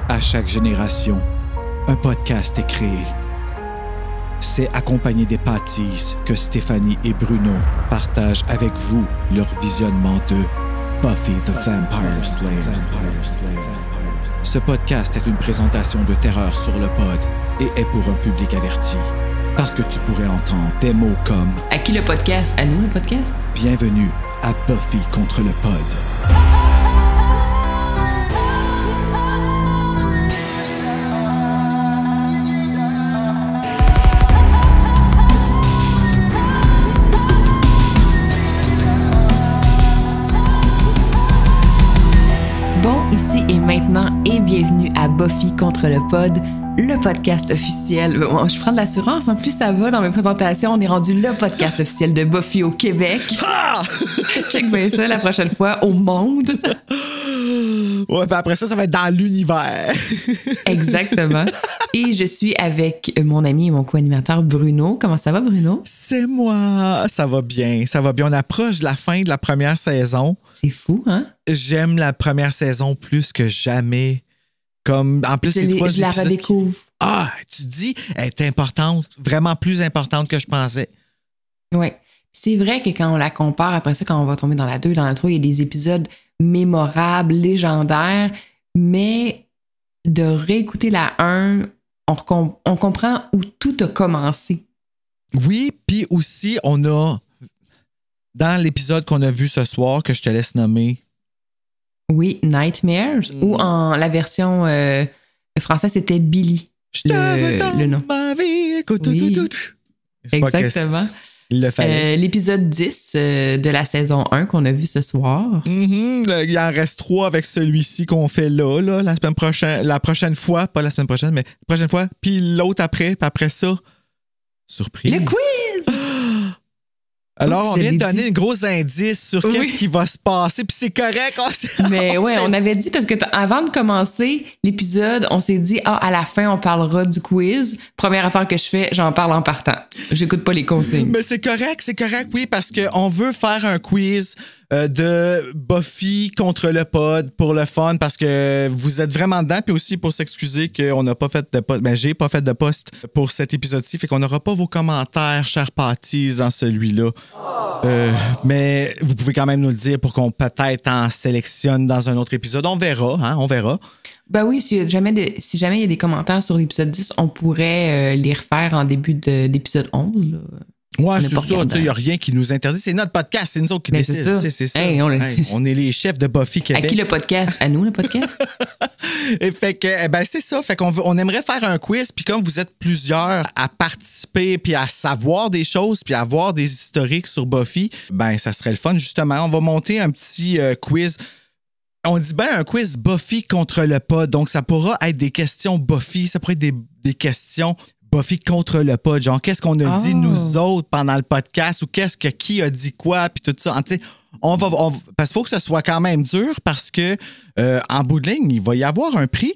À chaque génération, un podcast est créé. C'est accompagné des pâtisses que Stéphanie et Bruno partagent avec vous leur visionnement de Buffy the Vampire Slayer. Ce podcast est une présentation de Terreur sur le pod et est pour un public averti. Parce que tu pourrais entendre des mots comme « À qui le podcast? À nous le podcast? » Bienvenue à Buffy contre le pod. Bon, ici et maintenant, et bienvenue à Buffy contre le pod, le podcast officiel. Bon, je prends de l'assurance, en plus ça va dans mes présentations, on est rendu le podcast officiel de Buffy au Québec. Ah! Check bien ça la prochaine fois au monde. Ouais, puis après ça va être dans l'univers. Exactement. Et je suis avec mon ami et mon co-animateur Bruno. Comment ça va, Bruno? C'est moi. Ça va bien, ça va bien. On approche de la fin de la première saison. C'est fou, hein? J'aime la première saison plus que jamais. Comme, en plus, je la redécouvre. Ah, tu dis, elle est importante, vraiment plus importante que je pensais. Oui. C'est vrai que quand on la compare, après ça, quand on va tomber dans la 2, dans la 3, il y a des épisodes mémorables, légendaires, mais de réécouter la 1, on comprend où tout a commencé. Oui, puis aussi, on a, dans l'épisode qu'on a vu ce soir, que je te laisse nommer. Oui, Nightmares, ou en la version française, c'était Billy. Je te veux dans le nom. ma vie, écoute Oui. tout. Exactement. Il le fallait. L'épisode 10 de la saison 1 qu'on a vu ce soir. Il en reste 3 avec celui-ci qu'on fait là, la semaine prochaine. La prochaine fois, pas la semaine prochaine, mais la prochaine fois. Puis l'autre après, puis après ça, surprise. Le quiz! Alors, on vient de donner dit. un gros indice sur qu'est-ce qui va se passer, puis c'est correct. Mais ouais, on avait dit, parce que avant de commencer l'épisode, on s'est dit, à la fin, on parlera du quiz. Première affaire que je fais, j'en parle en partant. J'écoute pas les consignes. Mais c'est correct, oui, parce qu'on veut faire un quiz de Buffy contre le pod pour le fun, parce que vous êtes vraiment dedans, puis aussi pour s'excuser qu'on n'a pas fait de post. Ben, j'ai pas fait de post pour cet épisode-ci, fait qu'on n'aura pas vos commentaires, chers pâtisses, dans celui-là. Mais vous pouvez quand même nous le dire pour qu'on peut-être en sélectionne dans un autre épisode. On verra, on verra. Ben oui, si jamais il y a des commentaires sur l'épisode 10, on pourrait les refaire en début d'épisode 11. Là. Ouais, c'est ça. Il n'y a rien qui nous interdit. C'est notre podcast. C'est nous autres qui décident. C'est ça. Hey, on est les chefs de Buffy Québec. À qui le podcast? À nous, le podcast? Et fait que, c'est ça. Fait qu'on aimerait faire un quiz. Puis comme vous êtes plusieurs à participer, puis à savoir des choses, puis à avoir des historiques sur Buffy, ça serait le fun. Justement, on va monter un petit quiz. On dit un quiz Buffy contre le pod. Donc, ça pourra être des questions Buffy. Ça pourrait être des questions Buffy contre le pod. Genre, qu'est-ce qu'on a dit, nous autres, pendant le podcast, ou qui a dit quoi, puis tout ça. Parce qu'il faut que ce soit quand même dur, parce que en bout de ligne, il va y avoir un prix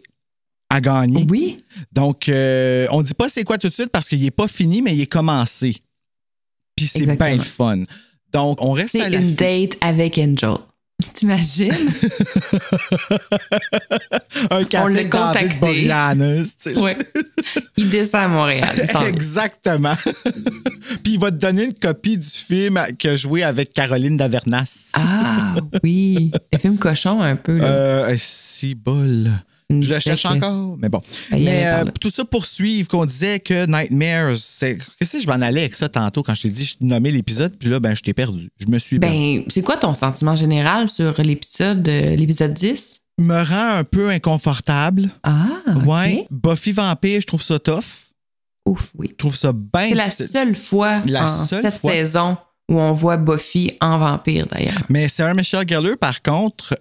à gagner. Oui. Donc, on ne dit pas c'est quoi tout de suite, parce qu'il n'est pas fini, mais il est commencé. Puis c'est bien le fun. Donc, on reste à la C'est une date avec Angel. T'imagines? Un café on l'a contacté. Ouais. Il descend à Montréal. Exactement. Puis il va te donner une copie du film qu'il a joué avec Caroline Davernas. Ah oui. Le film cochon un peu. Si bol. Je le cherche encore, mais bon. Mais tout ça pour suivre qu'on disait que Nightmares, qu'est-ce que je m'en allais avec ça tantôt quand je t'ai dit, je nommais l'épisode, puis là, je t'ai perdu. Je me suis perdu. C'est quoi ton sentiment général sur l'épisode 10? Il me rend un peu inconfortable. Ah, OK. Ouais. Buffy Vampire, je trouve ça tough. Ouf, oui. Je trouve ça bien. C'est la seule fois cette saison où on voit Buffy en vampire, d'ailleurs. Mais Sarah Michelle Gellar, par contre,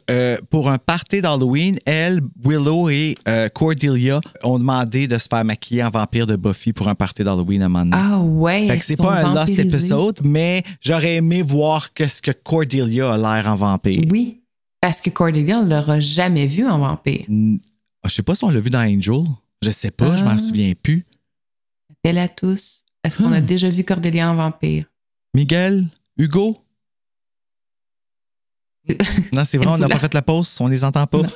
pour un party d'Halloween, elle, Willow et Cordelia ont demandé de se faire maquiller en vampire de Buffy pour un party d'Halloween à un moment donné. Ah ouais, fait que c'est pas un lost episode, mais j'aurais aimé voir qu'est-ce que Cordelia a l'air en vampire. Oui, parce que Cordelia, on l'aura jamais vu en vampire. Je sais pas si on l'a vu dans Angel. Je sais pas, je m'en souviens plus. Appel à tous. Est-ce qu'on a déjà vu Cordelia en vampire? Miguel? Hugo? Non, c'est vrai, on n'a pas fait la pause, on les entend pas. Non.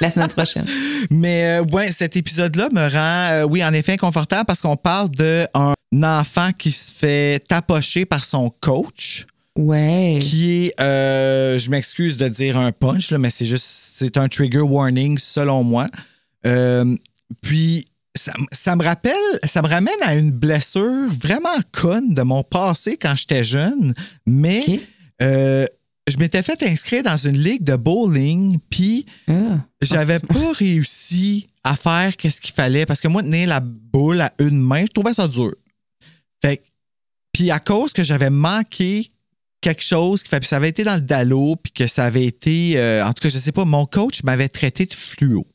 La semaine prochaine. Mais ouais, cet épisode-là me rend, oui, en effet, inconfortable parce qu'on parle d'un enfant qui se fait tapocher par son coach. Ouais. Qui est, je m'excuse de dire un punch, là, mais c'est un trigger warning selon moi. Puis, ça me ramène à une blessure vraiment conne de mon passé quand j'étais jeune, mais je m'étais fait inscrire dans une ligue de bowling, puis j'avais pas réussi à faire qu'est-ce qu'il fallait, parce que moi, tenir la boule à une main, je trouvais ça dur. Fait puis à cause que j'avais manqué quelque chose, puis ça avait été dans le dallo, puis que ça avait été, en tout cas, je sais pas, mon coach m'avait traité de fluo.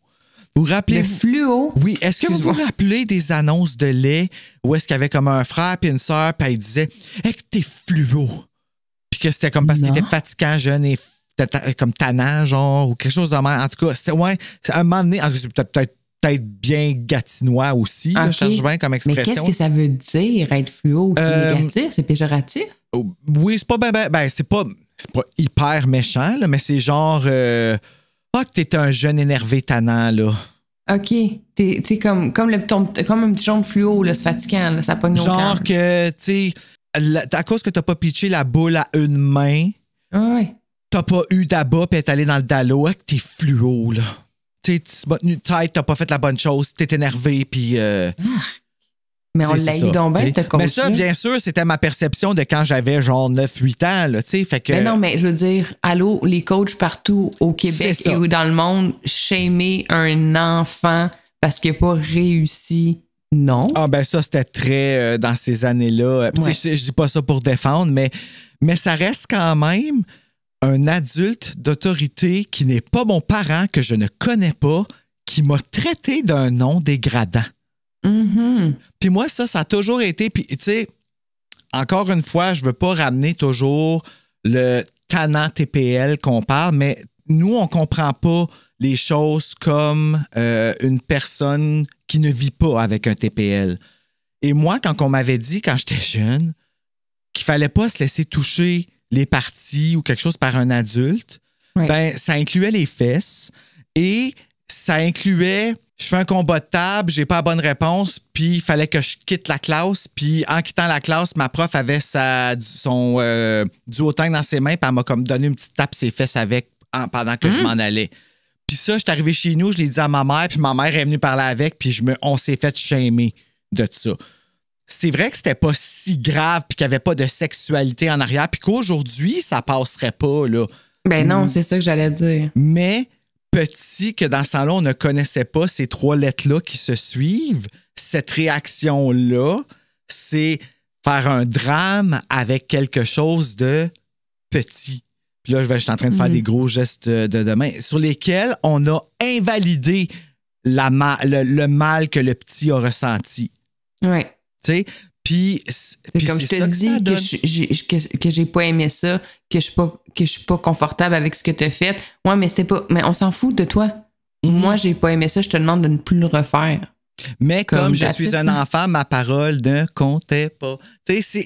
Vous vous rappelez? Le fluo? Oui. Est-ce que vous vous rappelez des annonces de lait où est-ce qu'il y avait comme un frère puis une sœur, puis il disait hey, que t'es fluo. Puis que c'était comme parce qu'il était fatigant, jeune et comme tannant, genre, ou quelque chose de même. En tout cas, c'était, ouais, à un moment donné, en tout cas, c'est peut-être bien gatinois aussi, okay. Je cherche bien comme expression. Mais qu'est-ce que ça veut dire, être fluo? C'est négatif? C'est péjoratif? Oui, c'est pas c'est pas hyper méchant, là, mais c'est genre que t'es un jeune énervé tannant, là. OK. T'es comme un petit jaune fluo, là, c'est fatigant, là, ça pogne au cœur. Genre que, tu sais, à cause que t'as pas pitché la boule à une main, t'as pas eu d'abat puis t'es allé dans le dallo, que t'es fluo, là. Tu m'as tenu tête, t'as pas fait la bonne chose, t'es énervé, puis... mais on l'a eu donc bien, cette coach. Mais ça, bien sûr, c'était ma perception de quand j'avais genre 9-8 ans, là, tu sais, fait que... Mais non, mais je veux dire, allô, les coachs partout au Québec et ou dans le monde, shamer un enfant parce qu'il n'a pas réussi, non. Ah ben ça, c'était très dans ces années-là. Ouais. Je dis pas ça pour défendre, mais ça reste quand même un adulte d'autorité qui n'est pas mon parent, que je ne connais pas, qui m'a traité d'un nom dégradant. Mm-hmm. Puis moi, ça a toujours été... Puis, tu sais, encore une fois, je veux pas ramener toujours le tannant TPL qu'on parle, mais nous, on comprend pas les choses comme une personne qui ne vit pas avec un TPL. Et moi, quand on m'avait dit, quand j'étais jeune, qu'il fallait pas se laisser toucher les parties ou quelque chose par un adulte, ben ça incluait les fesses et ça incluait... Je fais un combat de table, j'ai pas la bonne réponse, puis il fallait que je quitte la classe. Puis en quittant la classe, ma prof avait son duotang dans ses mains, puis elle m'a comme donné une petite tape ses fesses avec pendant que je m'en allais. Puis ça, je suis arrivé chez nous, je l'ai dit à ma mère, puis ma mère est venue parler avec, puis on s'est fait shamer de ça. C'est vrai que c'était pas si grave, puis qu'il n'y avait pas de sexualité en arrière, puis qu'aujourd'hui, ça passerait pas, là. Ben non, c'est ça que j'allais dire. Mais... petit que dans ce temps-là, on ne connaissait pas ces trois lettres-là qui se suivent. Cette réaction-là, c'est faire un drame avec quelque chose de petit. Puis là, je suis en train de faire des gros gestes de main sur lesquels on a invalidé le mal que le petit a ressenti. Oui. Tu sais? Puis comme je te dis que j'ai pas aimé ça, que je suis pas confortable avec ce que tu as fait. Ouais, mais c'était pas. Mais on s'en fout de toi. Moi, j'ai pas aimé ça, je te demande de ne plus le refaire. Mais comme je suis un enfant, ma parole ne comptait pas. Tu sais,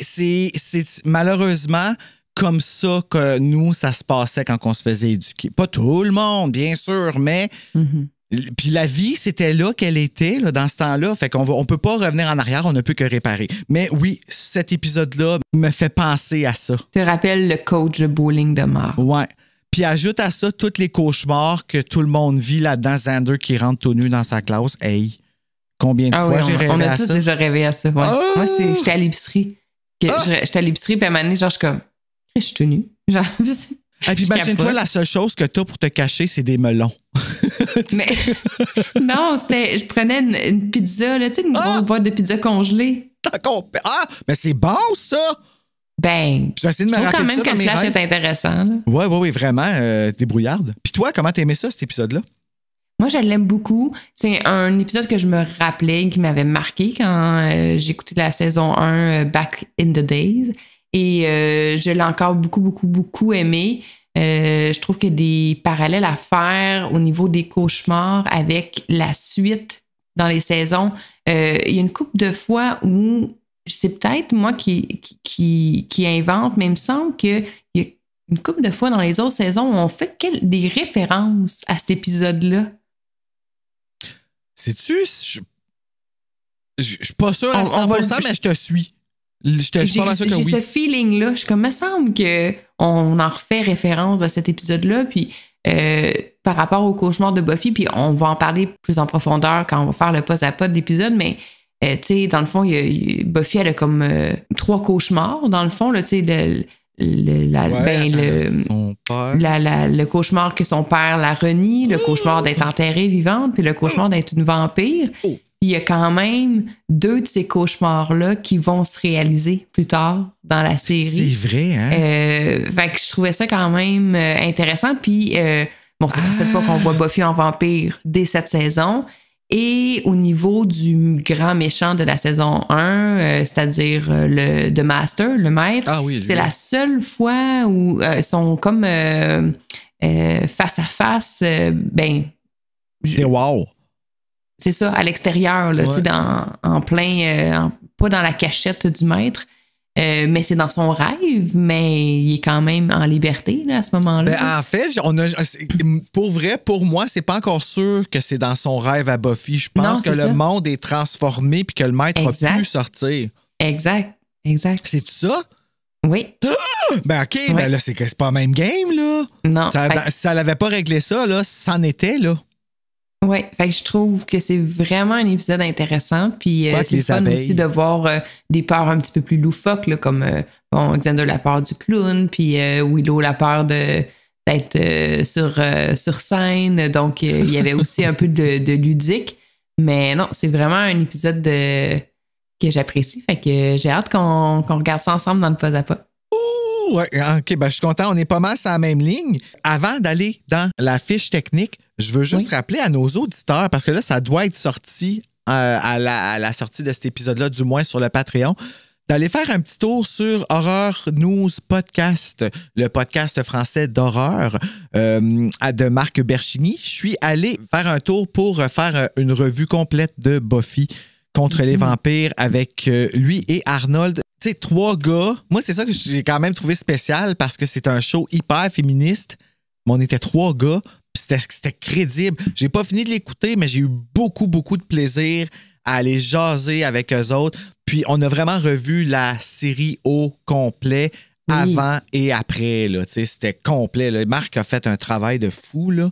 c'est malheureusement comme ça que nous, ça se passait quand on se faisait éduquer. Pas tout le monde, bien sûr, mais. Puis la vie, c'était là qu'elle était, là, dans ce temps-là. Fait qu'on peut pas revenir en arrière, on ne peut que réparer. Mais oui, cet épisode-là me fait penser à ça. Tu te rappelles le coach de bowling de Marc. Ouais. Puis ajoute à ça tous les cauchemars que tout le monde vit là-dedans. Xander qui rentre tout nu dans sa classe. Hey, combien de fois j'ai rêvé à ça? On a tous déjà rêvé à ça. Ouais. Oh! Moi, j'étais à l'épicerie. J'étais à l'épicerie, puis à un moment donné, genre, je suis comme, je suis tout nu. Genre, et puis imagine-toi, la seule chose que t'as pour te cacher, c'est des melons. Mais non, je prenais une pizza, là, tu sais, une grosse boîte de pizza congelée. Mais c'est bon, ça! Ben, je trouve quand même que le flash est intéressant. Oui, vraiment, débrouillarde. Puis toi, comment t'aimais ça, cet épisode-là? Moi, je l'aime beaucoup. C'est un épisode que je me rappelais, qui m'avait marqué quand j'écoutais la saison 1 Back in the Days. Et je l'ai encore beaucoup aimé. Je trouve qu'il y a des parallèles à faire au niveau des cauchemars avec la suite dans les saisons. Il y a une couple de fois où c'est peut-être moi qui invente, mais il me semble qu'il y une couple de fois dans les autres saisons, on fait des références à cet épisode-là. Sais-tu, je suis pas sûr à 100%, mais je te suis. Je suis pas sûr que oui. J'ai ce feeling-là. Je suis comme, me semble qu'on en refait référence à cet épisode-là, puis par rapport au cauchemar de Buffy, puis on va en parler plus en profondeur quand on va faire le post-à-post d'épisode, mais tu sais, dans le fond, Buffy, elle a comme 3 cauchemars, dans le fond, tu sais, le cauchemar que son père la renie, le cauchemar d'être enterrée vivante, puis le cauchemar d'être une vampire. Il y a quand même 2 de ces cauchemars-là qui vont se réaliser plus tard dans la série. C'est vrai, hein? Fait que je trouvais ça quand même intéressant. Puis, bon, c'est la seule fois qu'on voit Buffy en vampire dès cette saison. Et au niveau du grand méchant de la saison 1, c'est-à-dire The Master, le maître, c'est la seule fois où ils sont comme face à face, wow! C'est ça, à l'extérieur, là, tu sais, en plein, pas dans la cachette du maître, mais c'est dans son rêve, mais il est quand même en liberté là, à ce moment-là. Ben, en fait, pour vrai, pour moi, c'est pas encore sûr que c'est dans son rêve à Buffy. Je pense que le monde est transformé puis que le maître a pu sortir. Exact. C'est ça? Oui. Ben OK, ben là, c'est pas la même game, là. Non. Ça l'avait pas réglé ça, là, c'en était, là. Oui, fait que je trouve que c'est vraiment un épisode intéressant. Puis c'est le fun aussi de voir des peurs un petit peu plus loufoques, là, comme Xander la peur du clown, puis Willow la peur d'être sur scène. Donc, il y avait aussi un peu de ludique. Mais non, c'est vraiment un épisode que j'apprécie. Fait que j'ai hâte qu'on regarde ça ensemble dans le pas à pas. Ouais, OK, ben je suis content. On est pas mal sur la même ligne. Avant d'aller dans la fiche technique, je veux juste rappeler à nos auditeurs, parce que là, ça doit être sorti à la sortie de cet épisode-là, du moins sur le Patreon, d'aller faire un petit tour sur Horror News Podcast, le podcast français d'horreur de Marc Berchini. Je suis allé faire un tour pour faire une revue complète de Buffy contre les vampires avec lui et Arnold. Tu sais, 3 gars. Moi, c'est ça que j'ai quand même trouvé spécial parce que c'est un show hyper féministe. Mais on était 3 gars. C'était crédible. J'ai pas fini de l'écouter, mais j'ai eu beaucoup, beaucoup de plaisir à aller jaser avec eux autres. Puis, on a vraiment revu la série au complet avant et après. Là. C'était complet. Là. Marc a fait un travail de fou. Là.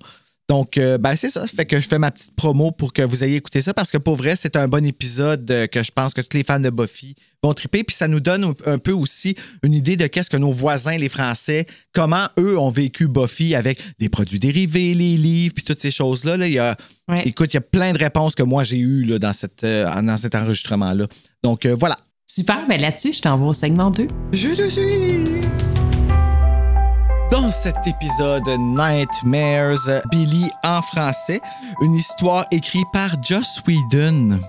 Donc, c'est ça. Fait que je fais ma petite promo pour que vous ayez écouté ça parce que pour vrai, c'est un bon épisode que je pense que tous les fans de Buffy vont triper. Puis ça nous donne un peu aussi une idée de qu'est-ce que nos voisins, les Français, comment eux ont vécu Buffy avec les produits dérivés, les livres, puis toutes ces choses-là. Là, écoute, il y a plein de réponses que moi j'ai eues là, dans cet enregistrement-là. Donc, voilà. Super. Ben là-dessus, je t'envoie au segment 2. Je te suis! Dans cet épisode Nightmares, Billy en français, une histoire écrite par Joss Whedon.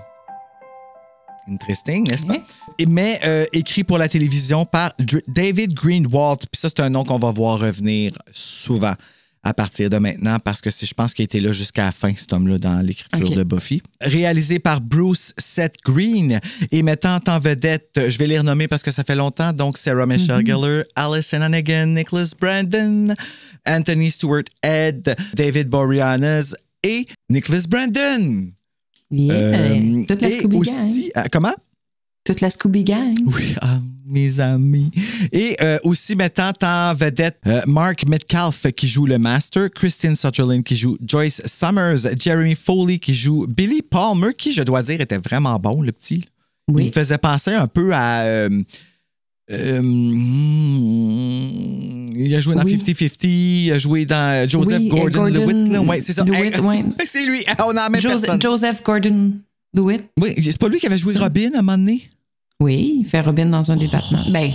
Interesting, n'est-ce pas? Mais écrit pour la télévision par David Greenwalt. Puis ça, c'est un nom qu'on va voir revenir souvent à partir de maintenant parce que je pense qu'il a été là jusqu'à la fin, cet homme-là, dans l'écriture de Buffy. Réalisé par Bruce Seth Green et mettant en vedette, je vais les renommer parce que ça fait longtemps, donc Sarah Michelle Gellar, Alison Hannigan, Nicholas Brandon, Anthony Stewart Head, David Boreanaz et Nicholas Brandon. Yeah, toute la Scooby aussi, Gang. Comment? Toute la Scooby Gang. Oui, mes amis. Et aussi mettant en vedette Mark Metcalf qui joue le Master, Christine Sutherland qui joue Joyce Summers, Jeremy Foley qui joue Billy Palmer, qui, je dois dire, était vraiment bon, le petit. Oui. Il me faisait penser un peu à... il a joué dans 50-50, il a joué dans Joseph Gordon-Levitt. Oui, c'est ça. C'est lui. On en met personne. Joseph Gordon-Levitt. Oui, c'est pas lui qui avait joué Robin à un moment donné? Oui, il fait Robin dans un des Batman. Ben,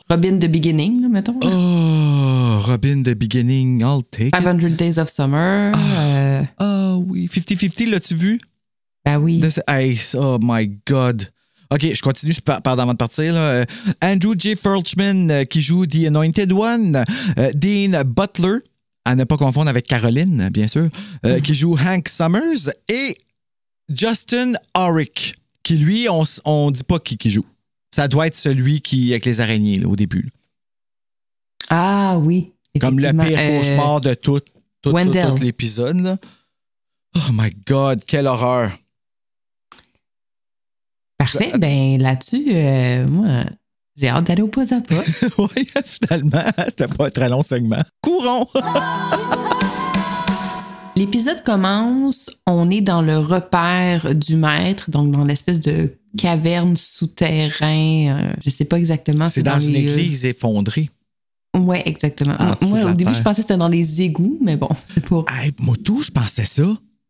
Robin The Beginning, là, mettons. Là. Oh, Robin The Beginning, I'll take 500 Days of Summer. Oui. 50-50, l'as-tu vu? Ben oui. Oh my God. OK, je continue avant de partir. Là. Andrew J. Fulchman qui joue The Anointed One. Dean Butler, à ne pas confondre avec Caroline, bien sûr, qui joue Hank Summers. Et Justin Horick, qui lui, on dit pas qui joue. Ça doit être celui qui avec les araignées là, au début. Là. Ah oui, Comme le Effectivement, pire cauchemar de tout Wendell. l'épisode. Là. Oh my God, quelle horreur. Parfait. Ben là-dessus, moi, j'ai hâte d'aller au pas à pas. Oui, finalement, c'était pas un très long segment. Courons! L'épisode commence, on est dans le repère du maître, donc dans l'espèce de caverne souterrain. Je sais pas exactement. C'est dans une église effondrée. Oui, exactement. Ah, Moi, au début, terre. je pensais que c'était dans les égouts, mais bon, c'est pas. Hey, moi, tout, je pensais ça.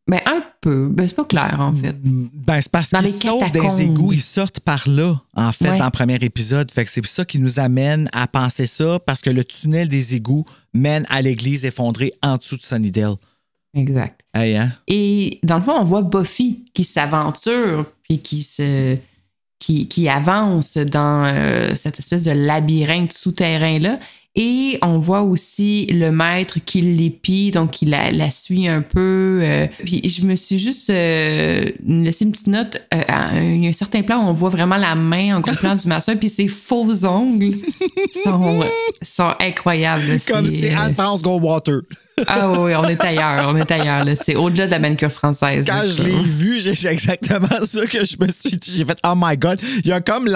Ben, un peu. Ben, c'est pas clair, en fait. Ben, c'est parce Dans qu'ils les sautent des catacombes. égouts, ils sortent par là, en fait, Ouais. dans le premier épisode. Fait que c'est ça qui nous amène à penser ça, parce que le tunnel des égouts mène à l'église effondrée en dessous de Sunnydale. Exact. Hey, hein? Et dans le fond, on voit Buffy qui s'aventure puis qui avance dans cette espèce de labyrinthe souterrain-là. Et on voit aussi le maître qui l'épie, donc il la suit un peu. Puis je me suis juste laissé une petite note. Il y a un certain plan où on voit vraiment la main en gros plan du masseur, puis ses faux ongles sont incroyables. Comme c'est Alphonse Goldwater. Ah oui, on est ailleurs, là. C'est au-delà de la manicure française. Quand là, je l'ai vu, j'ai exactement ça que je me suis dit. J'ai fait, oh my God, il y a comme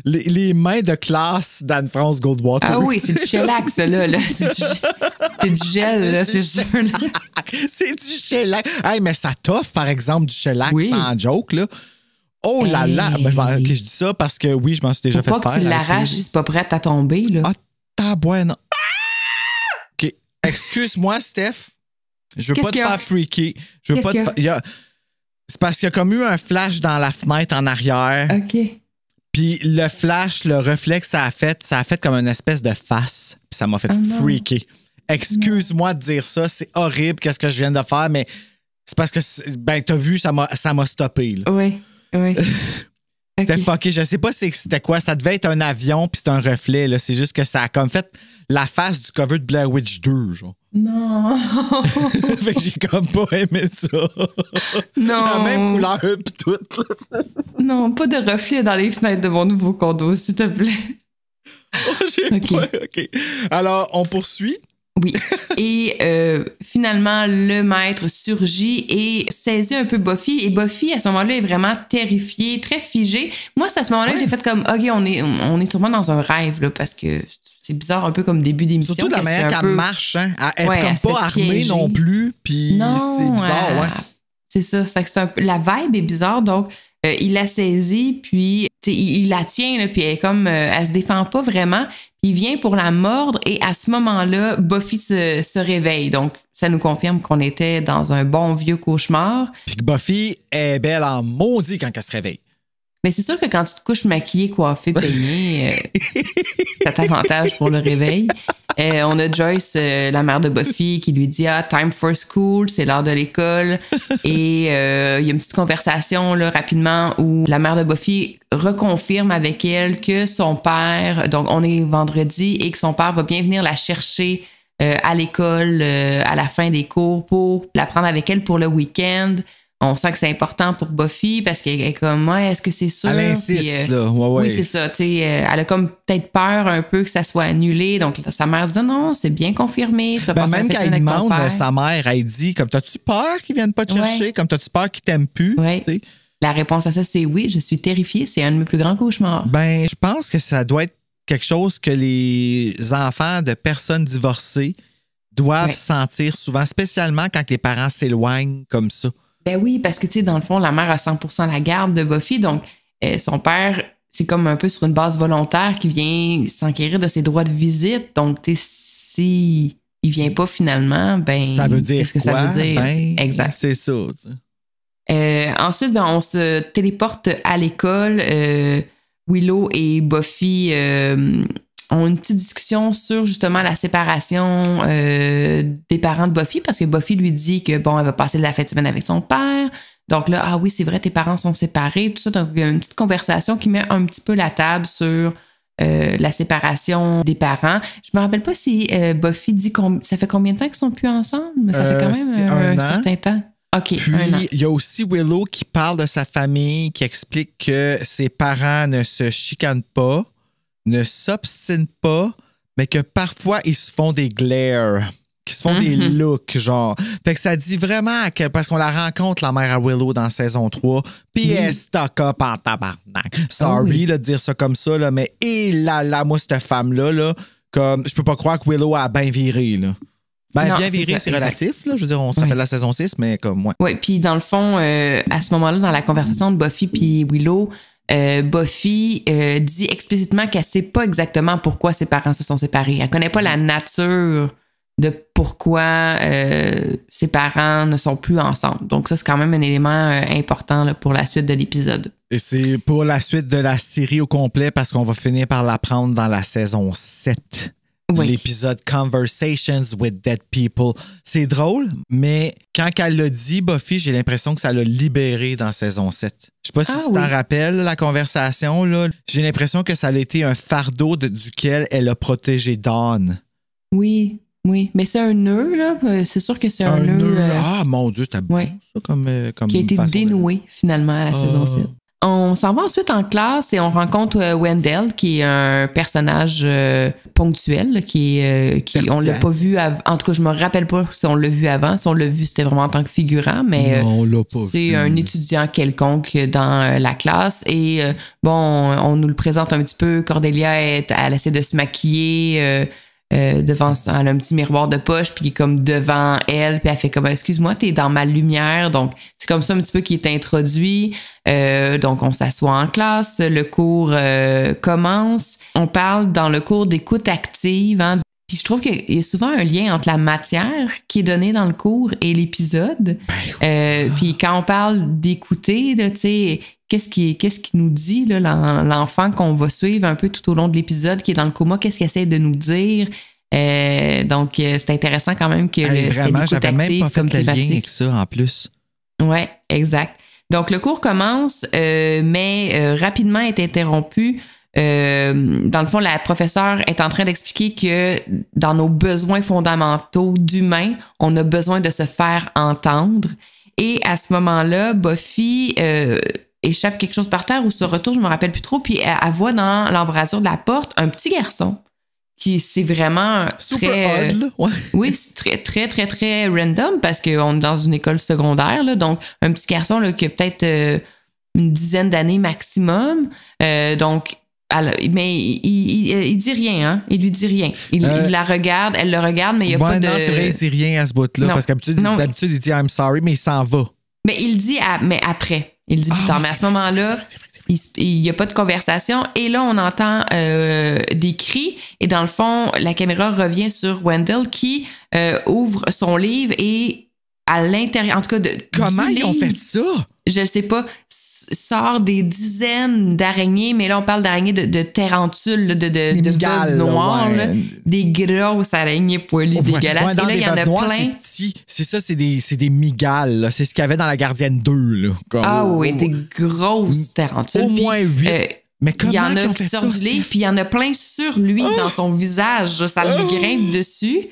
les mains de classe d'Anne-France Goldwater. Ah oui, c'est du shellac, ça, là. C'est du gel, là, c'est sûr. Là. C'est du shellac. Hey, mais ça t'offre, par exemple, du shellac Oui. sans joke, là. Oh là là! Hey. Ben, ok, je dis ça parce que oui, je m'en suis déjà Faut fait pas faire. que tu l'arraches si c'est pas prêt à tomber, là. Ah, tabouin. OK. Excuse-moi, Steph. Je veux Qu'est-ce pas te qu'il y a? faire freaker. Je veux Qu'est-ce pas te qu'il y a? faire. C'est parce qu'il y a comme eu un flash dans la fenêtre en arrière. OK. Puis le flash, le reflet que ça a fait comme une espèce de face. Puis ça m'a fait non. freaker. Excuse-moi de dire ça, c'est horrible qu'est-ce que je viens de faire, mais c'est parce que, ben, t'as vu, ça m'a stoppé. Là. Oui, oui. C'était OK. fucké. Je sais pas c'était quoi. Ça devait être un avion, puis c'est un reflet. Là. C'est juste que ça a comme fait la face du cover de Blair Witch 2, genre. Non. Fait que j'ai comme pas aimé ça. Non. La même couleur, puis tout. Là. Non, pas de reflet dans les fenêtres de mon nouveau condo, s'il te plaît. J'ai OK. pas. OK. Alors, on poursuit. Oui. Et finalement, le maître surgit et saisit un peu Buffy. Et Buffy, à ce moment-là, est vraiment terrifiée, très figée. Moi, c'est à ce moment-là que j'ai fait comme, OK, on est sûrement dans un rêve, là, parce que c'est bizarre un peu comme début d'émission. Surtout de la manière qu'elle marche. Hein? Elle Ouais, est elle se comme pas fait armée piéger. non plus. Puis Non, c'est bizarre, ouais. C'est ça. C'est que c'est un peu, la vibe est bizarre. Donc, il la saisit, puis il la tient, là, puis elle est comme, elle se défend pas vraiment. Puis il vient pour la mordre et à ce moment-là, Buffy se réveille. Donc, ça nous confirme qu'on était dans un bon vieux cauchemar. Puis que Buffy est belle en maudit quand elle se réveille. Mais c'est sûr que quand tu te couches maquillée, coiffée, peignée, ça t'avantage pour le réveil. On a Joyce, la mère de Buffy, qui lui dit « Ah, time for school, c'est l'heure de l'école. » Et il y a une petite conversation là, rapidement où la mère de Buffy reconfirme avec elle que son père, donc on est vendredi, et que son père va bien venir la chercher à l'école à la fin des cours pour la prendre avec elle pour le week-end. On sent que c'est important pour Buffy parce qu'elle est comme, ouais, est-ce que c'est sûr? Elle insiste, Puis, là. Ouais. Oui, c'est ça. Tu sais, elle a comme peut-être peur un peu que ça soit annulé. Donc, sa mère dit, non, c'est bien confirmé. Tu vas Ben, passer même la quand fête il avec ton demande père. sa mère, elle dit comme t'as-tu peur qu'ils viennent pas te chercher? Ouais. Comme t'as-tu peur qu'ils t'aiment plus? Ouais. Tu sais? La réponse à ça, c'est oui, je suis terrifiée. C'est un de mes plus grands cauchemars. Ben, je pense que ça doit être quelque chose que les enfants de personnes divorcées doivent sentir souvent, spécialement quand les parents s'éloignent comme ça. Ben oui, parce que, tu sais, dans le fond, la mère a 100% la garde de Buffy. Donc, son père, c'est comme un peu sur une base volontaire qui vient s'enquérir de ses droits de visite. Donc, tu sais, si il vient pas finalement, ben. Ça veut dire qu'est-ce que quoi? ça veut dire? Ben, Exact. c'est ça. Tu sais. Ensuite, ben, on se téléporte à l'école. Willow et Buffy ont une petite discussion sur justement la séparation des parents de Buffy parce que Buffy lui dit que bon, elle va passer la fête de semaine avec son père. Donc là, ah oui, c'est vrai, tes parents sont séparés, tout ça. Donc, il y a une petite conversation qui met un petit peu la table sur la séparation des parents. Je me rappelle pas si Buffy dit ça fait combien de temps qu'ils sont plus ensemble, mais ça fait quand même un certain temps. OK. Puis, il y a aussi Willow qui parle de sa famille, qui explique que ses parents ne se chicanent pas, ne s'obstinent pas, mais que parfois, ils se font des glares, qui se font des looks, genre. Fait que ça dit vraiment parce qu'on la rencontre, la mère à Willow, dans saison 3, puis elle stock up en tabarnak. Sorry de dire ça comme ça, là, mais moi, cette femme-là, là, comme, je peux pas croire que Willow a bien viré, là. Ben, bien viré, c'est relatif, là. Je veux dire, on se rappelle la saison 6, mais comme moi. Oui, puis dans le fond, à ce moment-là, dans la conversation de Buffy puis Willow, Buffy dit explicitement qu'elle sait pas exactement pourquoi ses parents se sont séparés. Elle connaît pas la nature de pourquoi ses parents ne sont plus ensemble. Donc ça, c'est quand même un élément important là, pour la suite de l'épisode. Et c'est pour la suite de la série au complet parce qu'on va finir par l'apprendre dans la saison 7. Oui. L'épisode Conversations with Dead People. C'est drôle, mais quand elle l'a dit, Buffy, j'ai l'impression que ça l'a libérée dans saison 7. Je sais pas si tu t'en rappelles, la conversation. Là. J'ai l'impression que ça a été un fardeau duquel elle a protégé Dawn. Oui, mais c'est un nœud, là. C'est sûr que c'est un nœud. Ah, mon Dieu, c'était bon, ça, comme qui a été dénoué, finalement, à la saison 7. On s'en va ensuite en classe et on rencontre Wendell, qui est un personnage ponctuel, qui on l'a pas vu en tout cas, je me rappelle pas si on l'a vu avant. Si on l'a vu, c'était vraiment en tant que figurant, mais non, on l'a pas c'est vu. un étudiant quelconque dans la classe. Et on nous le présente un petit peu. Cordelia, elle essaie de se maquiller devant, elle a un petit miroir de poche, puis comme devant elle, puis elle fait comme excuse-moi, t'es dans ma lumière. Donc c'est comme ça un petit peu qu'il est introduit. Donc on s'assoit en classe, le cours commence. On parle dans le cours d'écoute active. Hein. Puis je trouve qu'il y a souvent un lien entre la matière qui est donnée dans le cours et l'épisode. Puis quand on parle d'écouter, tu sais, qu'est-ce qui nous dit là, l'enfant qu'on va suivre un peu tout au long de l'épisode qui est dans le coma, qu'est-ce qu'il essaie de nous dire? Donc c'est intéressant quand même que vraiment, j'avais même pas fait le lien avec ça en plus. Ouais, exact. Donc le cours commence, mais rapidement est interrompu. Dans le fond, la professeure est en train d'expliquer que dans nos besoins fondamentaux d'humains, on a besoin de se faire entendre. Et à ce moment-là, Buffy échappe quelque chose par terre ou se retourne, je me rappelle plus trop, puis elle voit dans l'embrasure de la porte un petit garçon qui c'est vraiment super odd, là. Ouais. Oui, c'est très, très, très, très random parce qu'on est dans une école secondaire, là, donc un petit garçon là, qui a peut-être une dizaine d'années maximum. Donc, mais il dit rien, hein? Il lui dit rien. Il la regarde, elle le regarde, mais il n'y a pas de... Non, c'est vrai, il dit rien à ce bout-là, parce qu'habitude, d'habitude, il dit « I'm sorry », mais il s'en va. Mais il dit mais après. Il dit plus tard. Mais à ce moment-là, il n'y a pas de conversation. Et là, on entend des cris. Et dans le fond, la caméra revient sur Wendell qui ouvre son livre et à l'intérieur, en tout cas, comment ils ont fait ça? Je ne sais pas. Sort des dizaines d'araignées, mais là, on parle d'araignées de tarentules, de veuves noires. Ouais. Là, des grosses araignées poilues dégueulasses. Ouais, et là, il y en a noires, plein. C'est ça, c'est des migales. Là. C'est ce qu'il y avait dans La Gardienne 2. Là. Oui, des grosses tarentules. Au moins 8. Mais comment il y en a qui qui sortent du livre, puis il y en a plein sur lui, dans son visage. Ça lui grimpe dessus.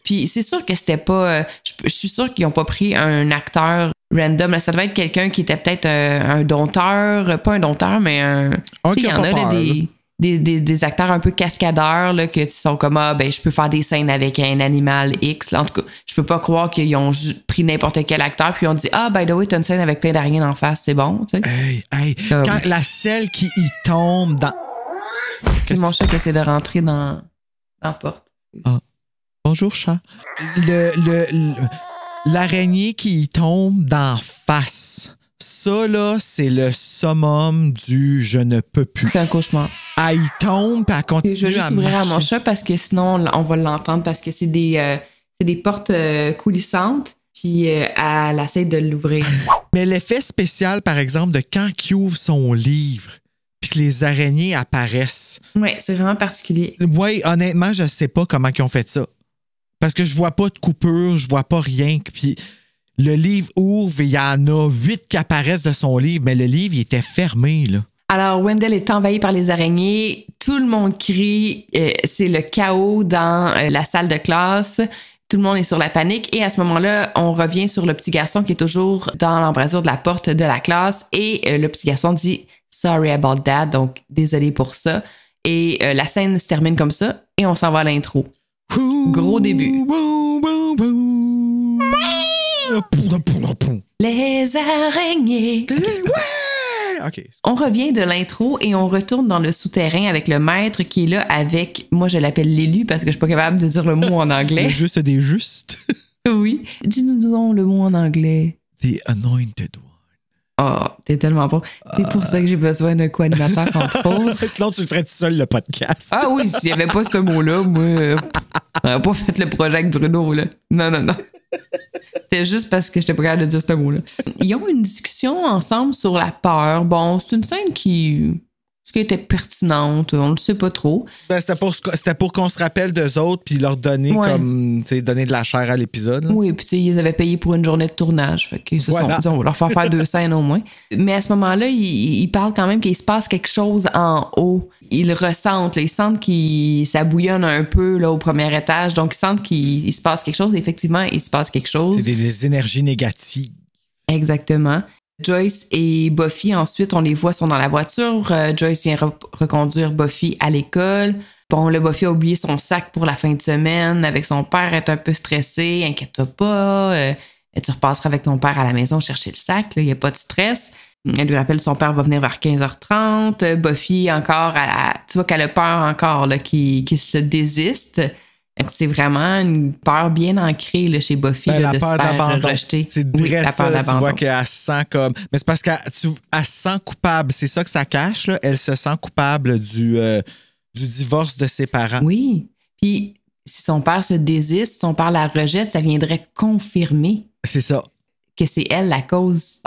Puis c'est sûr que c'était pas... je suis sûre qu'ils n'ont pas pris un acteur random. Là, ça devait être quelqu'un qui était peut-être un dompteur. Pas un dompteur, mais un... Il y en a là, des acteurs un peu cascadeurs là, que sont comme je peux faire des scènes avec un animal X. Là. En tout cas, je peux pas croire qu'ils ont pris n'importe quel acteur puis ils ont dit by the way, t'as une scène avec plein d'araignées en face, c'est bon. Tu sais. Quand la selle qui y tombe dans... C'est mon chat qui essaie de rentrer dans la porte. Bonjour, chat. L'araignée qui y tombe d'en face... Ça, là, c'est le summum du « je ne peux plus ». C'est un cauchemar. Elle y tombe, puis elle continue à marcher. Je vais juste ouvrir à mon chat parce que sinon, on va l'entendre parce que c'est des portes coulissantes, puis elle essaie de l'ouvrir. Mais l'effet spécial, par exemple, de quand il ouvre son livre, puis que les araignées apparaissent. Oui, c'est vraiment particulier. Oui, honnêtement, je sais pas comment ils ont fait ça. Parce que je vois pas de coupure, je vois pas rien, puis... Le livre ouvre et il y en a 8 qui apparaissent de son livre, mais le livre, il était fermé, là. Alors, Wendell est envahi par les araignées. Tout le monde crie. C'est le chaos dans la salle de classe. Tout le monde est sur la panique. Et à ce moment-là, on revient sur le petit garçon qui est toujours dans l'embrasure de la porte de la classe. Et le petit garçon dit « Sorry about that », donc « Désolé pour ça ». Et la scène se termine comme ça et on s'en va à l'intro. Gros début. Les araignées. OK. On revient de l'intro et on retourne dans le souterrain avec le maître qui est là avec, moi je l'appelle l'élu parce que je suis pas capable de dire le mot en anglais. Le juste des justes. Oui. Dis-nous donc le mot en anglais. The Anointed One. Oh, t'es tellement bon. C'est pour ça que j'ai besoin d'un co-animateur, entre autres. Sinon, tu le ferais tout seul, le podcast. Ah oui, s'il n'y avait pas ce mot-là, moi, j'aurais pas fait le projet avec Bruno, là. Non. C'était juste parce que j'étais pas capable de dire ce mot-là. Ils ont une discussion ensemble sur la peur. Bon, c'est une scène qui était pertinente, on le sait pas trop. Ben, c'était pour qu'on se rappelle d'eux autres puis leur donner comme, tu sais, donner de la chair à l'épisode. Là. Oui, puis tu sais, ils avaient payé pour une journée de tournage. Fait qu'ils se sont dit, on va leur faire 2 scènes au moins. Mais à ce moment-là, ils parlent quand même qu'il se passe quelque chose en haut. Ils le ressentent, là, ils sentent que ça bouillonne un peu là, au premier étage. Donc, ils sentent qu'il se passe quelque chose. Effectivement, il se passe quelque chose. C'est des énergies négatives. Exactement. Joyce et Buffy, ensuite, on les voit, sont dans la voiture. Joyce vient reconduire Buffy à l'école. Bon, là, Buffy a oublié son sac pour la fin de semaine. Avec son père, elle est un peu stressée. Inquiète-toi pas. Tu repasseras avec ton père à la maison chercher le sac. Il n'y a pas de stress. Elle lui rappelle que son père va venir vers 15h30. Buffy, encore, tu vois qu'elle a peur encore là, qu'il se désiste. C'est vraiment une peur bien ancrée là, chez Buffy là, de se faire rejeter. C'est direct ça, tu vois qu'elle se sent comme... Mais c'est parce qu'elle se sent coupable. C'est ça que ça cache. Là. Elle se sent coupable du divorce de ses parents. Oui. Puis si son père se désiste, si son père la rejette, ça viendrait confirmer... C'est ça. Que c'est elle la cause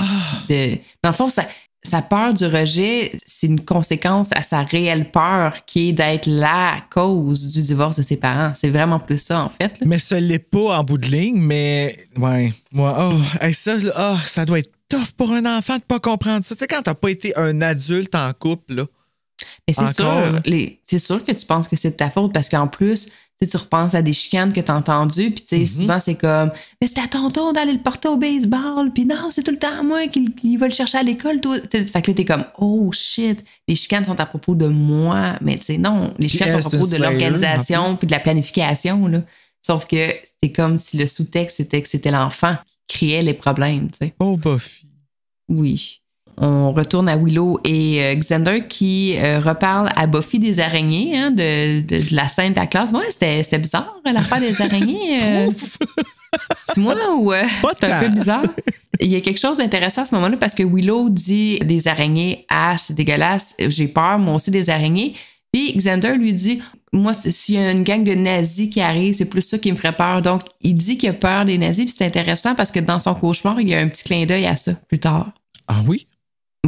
de... Dans le fond, sa peur du rejet, c'est une conséquence à sa réelle peur qui est d'être la cause du divorce de ses parents. C'est vraiment plus ça, en fait. Là. Mais ce l'est pas en bout de ligne, mais... Ouais. Ça doit être tough pour un enfant de pas comprendre ça. Tu sais, quand t'as pas été un adulte en couple, là. Mais c'est sûr que tu penses que c'est de ta faute parce qu'en plus... Tu repenses à des chicanes que tu as entendues, puis souvent c'est comme mais c'est à ton tour d'aller le porter au baseball, puis non, c'est tout le temps moi qui va le chercher à l'école. Fait que là, t'es comme oh shit, les chicanes sont à propos de moi, mais tu sais, non, les chicanes sont à propos de l'organisation puis de la planification. Là. Sauf que c'était comme si le sous-texte c'était que c'était l'enfant qui créait les problèmes. T'sais. Oh, Buffy. Oui. On retourne à Willow et Xander qui reparle à Buffy des araignées, hein, de la scène de la classe. Ouais, c'était bizarre, l'affaire des araignées. C'est moi ou c'est un peu bizarre? Il y a quelque chose d'intéressant à ce moment-là parce que Willow dit des araignées, c'est dégueulasse, j'ai peur, moi aussi des araignées. Puis Xander lui dit, moi, s'il y a une gang de nazis qui arrive, c'est plus ça qui me ferait peur. Donc, il dit qu'il a peur des nazis, puis c'est intéressant parce que dans son cauchemar, il y a un petit clin d'œil à ça plus tard. Ah oui?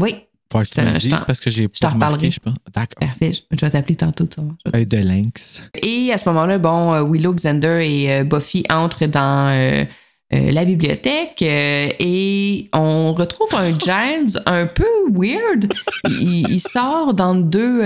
Oui. Faut que tu me le dises parce que j'ai pas remarqué, je pense. D'accord. Parfait. Je vais t'appeler tantôt, tu vois. De lynx. Et à ce moment-là, Willow, Xander et Buffy entrent dans la bibliothèque et on retrouve un Giles un peu weird. Il sort dans deux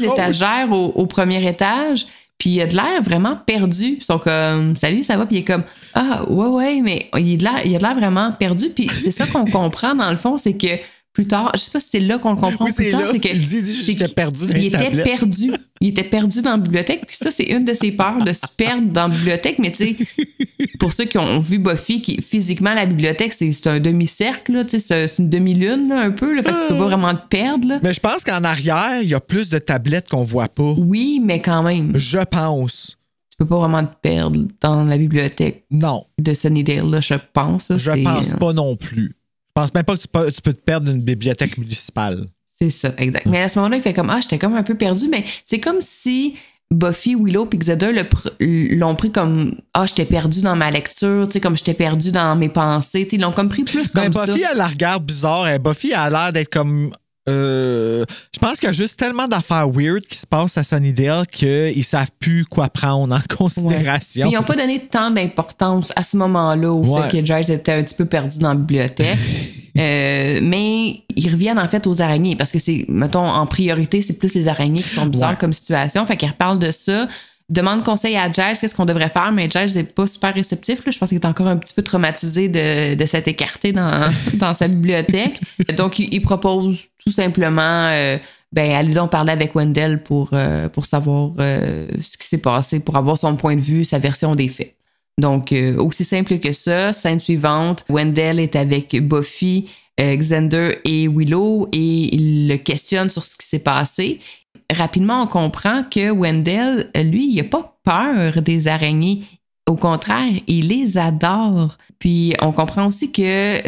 étagères au premier étage. Puis il a de l'air vraiment perdu. Ils sont comme « Salut, ça va? » Puis il est comme « Ah, ouais, mais il a de l'air vraiment perdu. » Puis c'est ça qu'on comprend dans le fond, c'est que plus tard, je sais pas si c'est là qu'on le comprend plus tard, c'est que il dit j'étais perdu dans les tablettes. Perdu. Il était perdu dans la bibliothèque. Puis ça, c'est une de ses peurs, de se perdre dans la bibliothèque. Mais tu sais, pour ceux qui ont vu Buffy, physiquement, la bibliothèque, c'est un demi-cercle, là, c'est une demi-lune, là, un peu. Là, fait que tu peux pas vraiment te perdre. Là. Mais je pense qu'en arrière, il y a plus de tablettes qu'on voit pas. Oui, mais quand même. Je pense. Tu peux pas vraiment te perdre dans la bibliothèque. Non. De Sunnydale, là, je pense. Là, je pense pas non plus. Je pense même pas que tu peux te perdre d'une bibliothèque municipale. C'est ça, exact. Mais à ce moment-là, il fait comme j'étais comme un peu perdu, mais c'est comme si Buffy, Willow et Xander l'ont pris comme j'étais perdu dans ma lecture, tu sais, comme j'étais perdu dans mes pensées. Ils l'ont comme pris plus comme ça. Buffy, elle la regarde bizarre. Buffy a l'air d'être comme. Je pense qu'il y a juste tellement d'affaires weird qui se passent à Sunnydale qu'ils savent plus quoi prendre en considération. Ouais. Ils n'ont pas donné tant d'importance à ce moment-là au fait que Giles était un petit peu perdu dans la bibliothèque. Mais ils reviennent en fait aux araignées parce que c'est, mettons, en priorité, c'est plus les araignées qui sont bizarres comme situation. Fait qu'ils reparlent de ça. Demande conseil à Giles, qu'est-ce qu'on devrait faire, mais Giles n'est pas super réceptif. Là. Je pense qu'il est encore un petit peu traumatisé de s'être écarté dans sa bibliothèque. Donc, il propose tout simplement ben allez donc parler avec Wendell pour savoir ce qui s'est passé, pour avoir son point de vue, sa version des faits. Donc, aussi simple que ça, scène suivante, Wendell est avec Buffy, Xander et Willow et il le questionne sur ce qui s'est passé. Rapidement, on comprend que Wendell, lui, il n'a pas peur des araignées. Au contraire, il les adore. Puis on comprend aussi que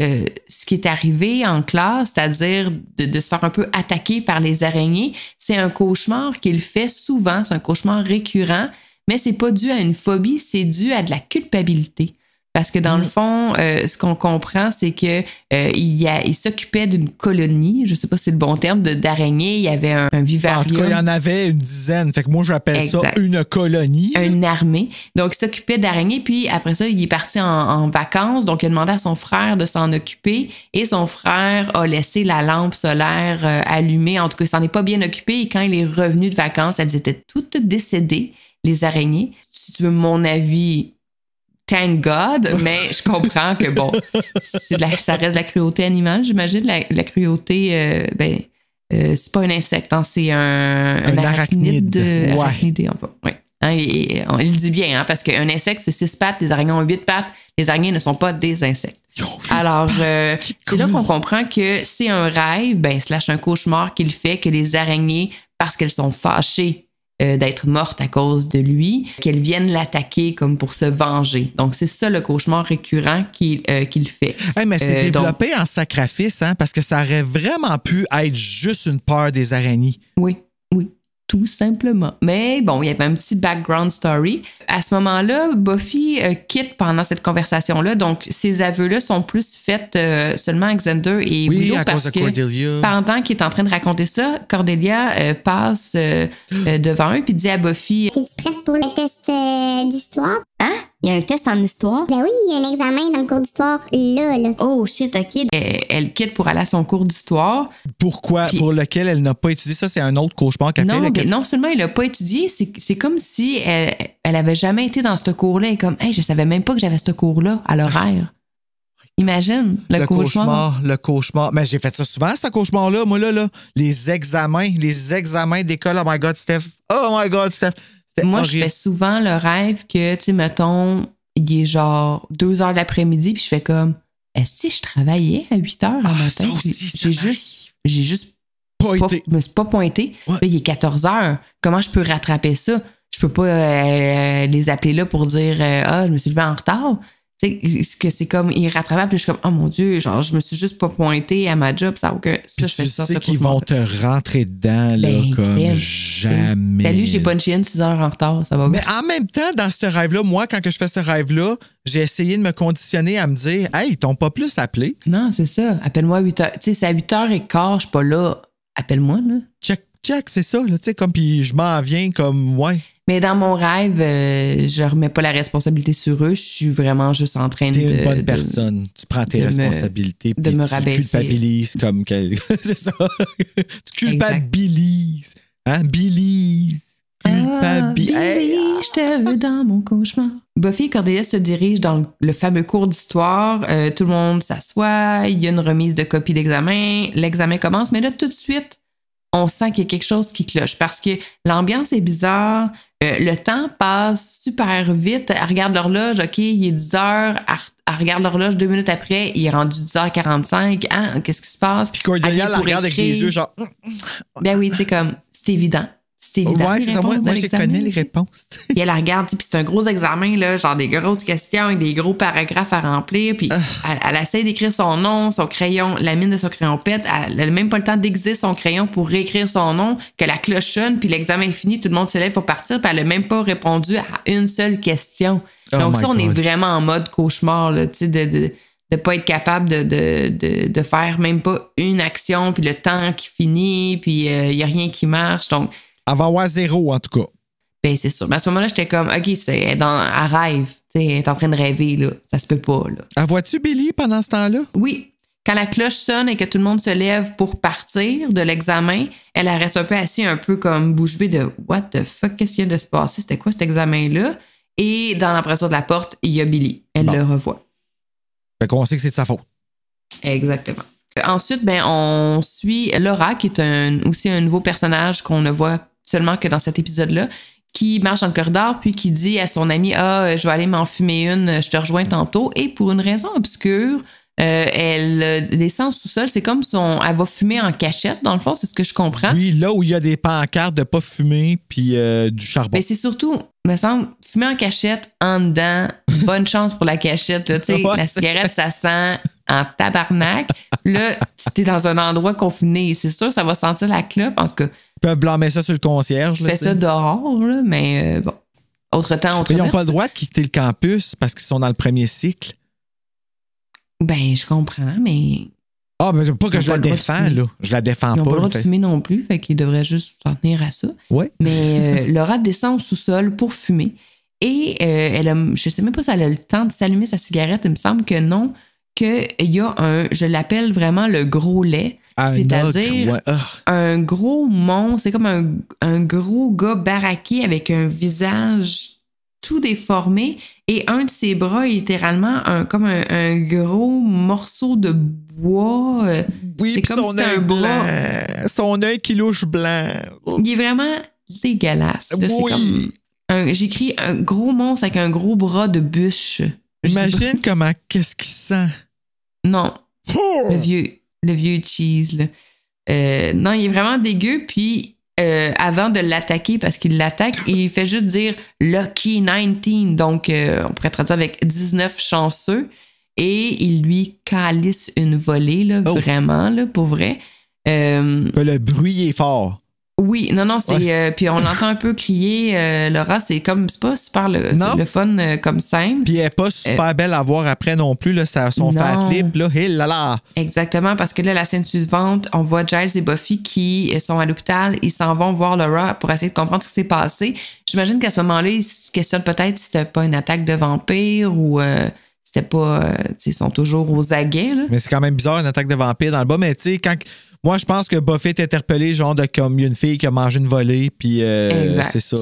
ce qui est arrivé en classe, c'est-à-dire de se faire un peu attaquer par les araignées, c'est un cauchemar qu'il fait souvent, c'est un cauchemar récurrent, mais c'est pas dû à une phobie, c'est dû à de la culpabilité. Parce que dans le fond, ce qu'on comprend, c'est que il s'occupait d'une colonie, je sais pas si c'est le bon terme, d'araignées. Il y avait un vivarium. En tout cas, il y en avait une dizaine. Fait que moi, j'appelle ça une colonie. Une armée. Donc, il s'occupait d'araignées. Puis après ça, il est parti en vacances. Donc, il a demandé à son frère de s'en occuper. Et son frère a laissé la lampe solaire allumée. En tout cas, il s'en est pas bien occupé. Et quand il est revenu de vacances, elles étaient toutes décédées, les araignées. Si tu veux mon avis... Thank God, mais je comprends que bon, ça reste de la cruauté animale, j'imagine. La cruauté, c'est pas un insecte, hein, c'est un arachnide. Arachnidé, ouais. Hein, il dit bien, hein, parce qu'un insecte, c'est 6 pattes, les araignées ont 8 pattes. Les araignées ne sont pas des insectes. Alors, c'est là qu'on comprend que c'est un rêve, slash un cauchemar qu'il fait, que les araignées, parce qu'elles sont fâchées, d'être morte à cause de lui, qu'elle vienne l'attaquer comme pour se venger. Donc, c'est ça le cauchemar récurrent qu'il fait. Hey, mais c'est développé en sacrifice, hein, parce que ça aurait vraiment pu être juste une peur des araignées. Oui, tout simplement. Mais bon, il y avait un petit background story. À ce moment-là, Buffy quitte pendant cette conversation-là. Donc, ces aveux-là sont plus faits seulement à Xander et Willow parce que pendant qu'il est en train de raconter ça, Cordelia passe devant eux puis dit à Buffy... Es-tu prête pour le test d'histoire? Hein? Il y a un test en histoire? Ben oui, il y a un examen dans le cours d'histoire là. Oh shit, OK. Elle quitte pour aller à son cours d'histoire. Pourquoi? Puis, pour lequel elle n'a pas étudié. Ça, c'est un autre cauchemar qu'elle fait. Non seulement elle n'a pas étudié, c'est comme si elle avait jamais été dans ce cours-là. Et comme, hey, je savais même pas que j'avais ce cours-là à l'horaire. Imagine, le cauchemar. Le cauchemar. Mais j'ai fait ça souvent, ce cauchemar-là. Moi, là, les examens d'école. Oh my God, Steph. Moi, je fais souvent le rêve que, tu sais, mettons, il est genre 2 heures de l'après-midi, puis je fais comme, est-ce que je travaillais à 8 heures le matin? J'ai juste je me suis pas pointé. Ouais. Là, il est 14 heures. Comment je peux rattraper ça? Je peux pas les appeler là pour dire, je me suis levé en retard. Tu sais, que c'est comme irrattrapable. Puis je suis comme, oh mon Dieu, genre, je me suis juste pas pointé à ma job. Ça n'a aucun. Ça, je fais ça. Tu sais qu'ils vont te rentrer dedans, là, comme jamais. Salut, j'ai punché une 6 heures en retard. Ça va bien. Mais en même temps, dans ce rêve-là, moi, quand que je fais ce rêve-là, j'ai essayé de me conditionner à me dire, hey, ils t'ont pas plus appelé. Non, c'est ça. Appelle-moi à 8 heures. Tu sais, c'est à 8h15, je suis pas là. Appelle-moi, là. Check, c'est ça, là. Tu sais, comme, puis je m'en viens comme, ouais. Mais dans mon rêve, je remets pas la responsabilité sur eux. Je suis vraiment juste en train T'es une bonne personne. Tu prends tes responsabilités. De me rabaisser. Tu culpabilises comme... C'est ça. Tu culpabilises. Hein? Bilise. Billy, je te veux dans mon cauchemar. Buffy et Cordelia se dirigent dans le fameux cours d'histoire. Tout le monde s'assoit. Il y a une remise de copie d'examen. L'examen commence. Mais là, tout de suite, on sent qu'il y a quelque chose qui cloche parce que l'ambiance est bizarre. Le temps passe super vite. Elle regarde l'horloge, OK, il est 10 heures. Elle regarde l'horloge 2 minutes après, il est rendu 10h45. Hein, qu'est-ce qui se passe? Puis Cordelia la regarde avec des yeux genre... Ben oui, tu sais, comme, c'est évident. C'est évident. Ouais, c'est ça. Moi je connais les réponses. Puis elle la regarde, puis c'est un gros examen, là, genre des grosses questions avec des gros paragraphes à remplir. Puis elle essaie d'écrire son nom, son crayon, la mine de son crayon pète. Elle n'a même pas le temps d'exercer son crayon pour réécrire son nom, que la cloche sonne, puis l'examen est fini, tout le monde se lève pour partir, puis elle n'a même pas répondu à une seule question. Donc ça, on est vraiment en mode cauchemar, là, tu sais, de pas être capable de faire même pas une action, puis le temps qui finit, puis il y a rien qui marche. Donc elle va avoir 0, en tout cas. Ben, c'est sûr. Mais à ce moment-là, j'étais comme, OK, elle rêve. Elle est en train de rêver, là. Ça se peut pas, là. Ah, vois-tu Billy pendant ce temps-là? Oui. Quand la cloche sonne et que tout le monde se lève pour partir de l'examen, elle reste un peu assise, un peu comme bouche bée de what the fuck, qu'est-ce qui vient de se passer? C'était quoi cet examen-là? Et dans l'embrasure de la porte, il y a Billy. Elle le revoit. Fait qu'on sait que c'est de sa faute. Exactement. Ensuite, ben, on suit Laura, qui est aussi un nouveau personnage qu'on ne voit seulement que dans cet épisode-là, qui marche dans le corridor, puis qui dit à son ami « Ah, je vais aller m'en fumer une, je te rejoins tantôt. » Et pour une raison obscure, elle descend au sous-sol. C'est comme elle va fumer en cachette, dans le fond, c'est ce que je comprends. Oui, là où il y a des pancartes de pas fumer puis du charbon. Mais c'est surtout, me semble, fumer en cachette, en dedans, bonne chance pour la cachette. Là, Ouais, la cigarette, ça sent en tabarnak. Là, tu es dans un endroit confiné. C'est sûr, ça va sentir la clope. En tout cas, Ils peuvent blâmer ça sur le concierge. je fais ça dehors, là, mais bon. Autre temps, autre Mais ils n'ont mœurs. pas le droit de quitter le campus parce qu'ils sont dans le premier cycle. Ben, je comprends, mais Ah, mais pas que Ils ont je pas la le droit de défends, fumer. là. Je la défends ils n'ont pas pas. le droit là. de fumer non plus, fait qu'ils devraient juste s'en tenir à ça. Ouais. Mais Laura descend au sous-sol pour fumer. Et je sais même pas si elle a le temps de s'allumer sa cigarette. Il me semble que non. Qu'il y a je l'appelle vraiment le gros lait. C'est-à-dire Ouais. Ah. un gros monstre. C'est comme un gros gars baraqué avec un visage tout déformé. Et un de ses bras est littéralement comme un gros morceau de bois. Oui, c'est puis comme son si c'était œil un bras. blanc. Son œil qui louche blanc. Il est vraiment dégueulasse. Là. Oui. C'est comme j'écris un gros monstre avec un gros bras de bûche. Je sais Imagine comment, qu'est-ce qu'il sent. pas. Non, Oh! le vieux cheese. Là. Non, il est vraiment dégueu. Puis avant de l'attaquer, parce qu'il l'attaque, il fait juste dire Lucky 19. Donc, on pourrait traduire avec 19 chanceux. Et il lui calisse une volée, là, vraiment, là, pour vrai. Le bruit est fort. Oui, non, c'est. Ouais. Puis on l'entend un peu crier, Laura, c'est pas super le fun comme scène. Puis elle n'est pas super belle à voir après non plus, là, son Non. fat lip, là. Hé là là! Exactement, parce que là, la scène suivante, on voit Giles et Buffy qui sont à l'hôpital. Ils s'en vont voir Laura pour essayer de comprendre ce qui s'est passé. J'imagine qu'à ce moment-là, ils se questionnent peut-être si c'était pas une attaque de vampire ou c'était pas. Ils sont toujours aux aguets, là. Mais c'est quand même bizarre, une attaque de vampire dans le bas. Mais tu sais, quand. Moi, je pense que Buffy est interpellée, genre, comme une fille qui a mangé une volée, puis c'est ça.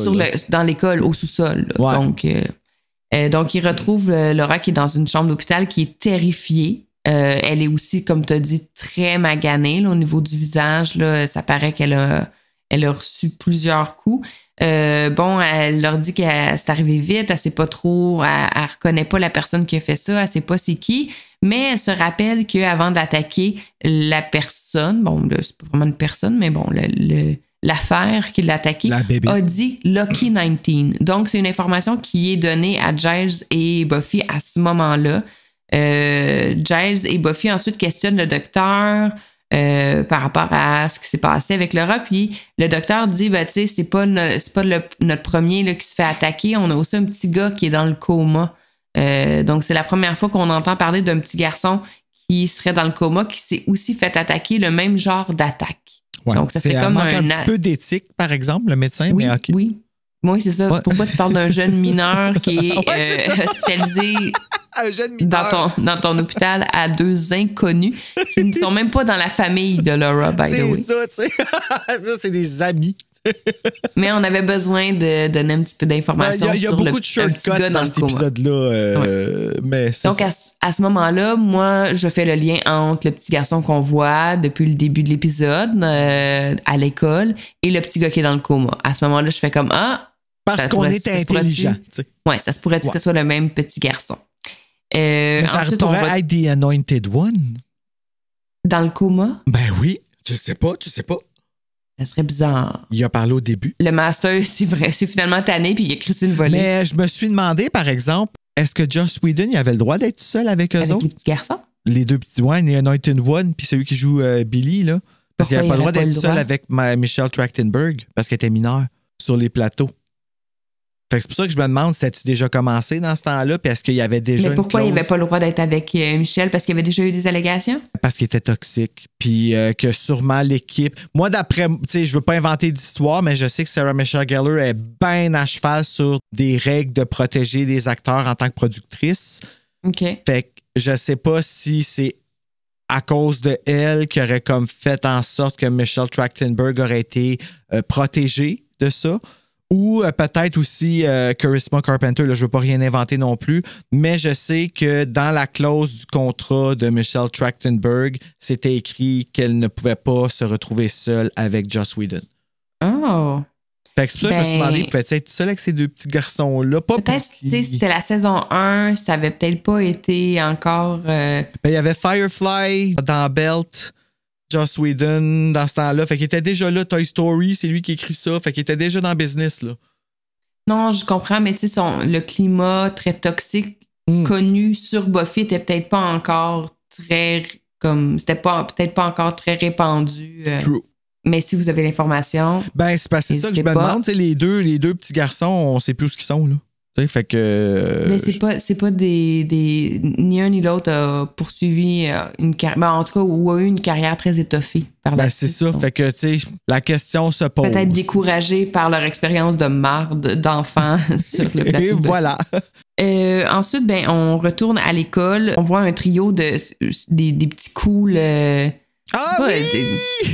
Dans l'école, au sous-sol. Là. Ouais. Donc, il retrouve Laura qui est dans une chambre d'hôpital qui est terrifiée. Elle est aussi, comme tu as dit, très maganée là, au niveau du visage. Là, ça paraît qu'elle a reçu plusieurs coups. Elle leur dit que c'est arrivé vite, elle sait pas trop, elle reconnaît pas la personne qui a fait ça, elle sait pas c'est qui, mais elle se rappelle qu'avant d'attaquer la personne, là, c'est pas vraiment une personne, mais bon, l'affaire qui l'a attaqué a dit Lucky 19. Donc, c'est une information qui est donnée à Giles et Buffy à ce moment-là. Giles et Buffy ensuite questionnent le docteur par rapport à ce qui s'est passé avec Laura, puis le docteur dit tu sais, c'est pas notre premier là, qui se fait attaquer, on a aussi un petit gars qui est dans le coma. Donc c'est la première fois qu'on entend parler d'un petit garçon qui serait dans le coma, qui s'est aussi fait attaquer le même genre d'attaque. Ouais. Donc ça fait comme manque un petit peu d'éthique, par exemple, le médecin, oui, mais OK. Oui, c'est ça. Ouais. Pourquoi tu parles d'un jeune mineur qui est hospitalisé un jeune mineur dans ton hôpital à deux inconnus qui ne sont même pas dans la famille de Laura, by the way. C'est ça, tu sais. Ça, c'est des amis. Mais on avait besoin de donner un petit peu d'informations Il y a sur beaucoup de shortcuts dans cet épisode-là. Mais donc, à ce moment-là, moi, je fais le lien entre le petit garçon qu'on voit depuis le début de l'épisode à l'école et le petit gars qui est dans le coma. À ce moment-là, je fais comme parce qu'on est intelligent. Oui, ça se pourrait que ce soit le même petit garçon. Mais ça ensuite, pourrait être The Anointed One. Dans le coma? Ben oui. Tu sais pas. Ça serait bizarre. Il a parlé au début. Le master, c'est vrai, c'est finalement tanné puis il a crissé une volée. Mais je me suis demandé, par exemple, est-ce que Joss Whedon il avait le droit d'être seul avec eux autres? Avec les petits garçons? Les deux petits, ouais, The Anointed One puis celui qui joue Billy, là. Parce qu'il n'avait pas le droit d'être seul avec Michelle Trachtenberg parce qu'elle était mineure sur les plateaux. Fait que c'est pour ça que je me demande, c'était-tu déjà commencé dans ce temps-là? Puis est-ce qu'il y avait déjà. Mais pourquoi il n'avait pas le droit d'être avec Michel? Parce qu'il y avait déjà eu des allégations? Parce qu'il était toxique. Puis que sûrement l'équipe. Moi, d'après. Tu sais, je veux pas inventer d'histoire, mais je sais que Sarah Michelle Gellar est bien à cheval sur des règles de protéger les acteurs en tant que productrice. OK. Fait que je sais pas si c'est à cause de elle qui aurait comme fait en sorte que Michelle Trachtenberg aurait été protégée de ça. Ou peut-être aussi Charisma Carpenter, là, je ne veux pas rien inventer non plus, mais je sais que dans la clause du contrat de Michelle Trachtenberg, c'était écrit qu'elle ne pouvait pas se retrouver seule avec Joss Whedon. Oh! Fait que c'est pour ça que je me suis demandé, pouvait-elle être seule avec ces deux petits garçons-là? Pas peut-être, tu sais, c'était la saison 1, ça avait peut-être pas été encore... Ben, il y avait Firefly dans Belt, Joss Whedon dans ce temps-là. Fait qu'il était déjà là, Toy Story, c'est lui qui écrit ça. Fait qu'il était déjà dans le business, là. Non, je comprends, mais tu sais, le climat très toxique connu sur Buffy était peut-être pas encore très... C'était peut-être pas encore très répandu. True. Mais si vous avez l'information... Ben, c'est parce que c'est ça que je me demande. Les deux petits garçons, on sait plus où ils sont, là. Fait que... Mais c'est pas des... Ni un ni l'autre a poursuivi une carrière... Ben, en tout cas, ou a eu une carrière très étoffée par la suite. C'est ça. Donc, fait que, tu sais, la question se pose. Peut-être découragés par leur expérience de marde d'enfants sur le plateau. Et voilà. Ensuite, ben, on retourne à l'école. On voit un trio des petits cools...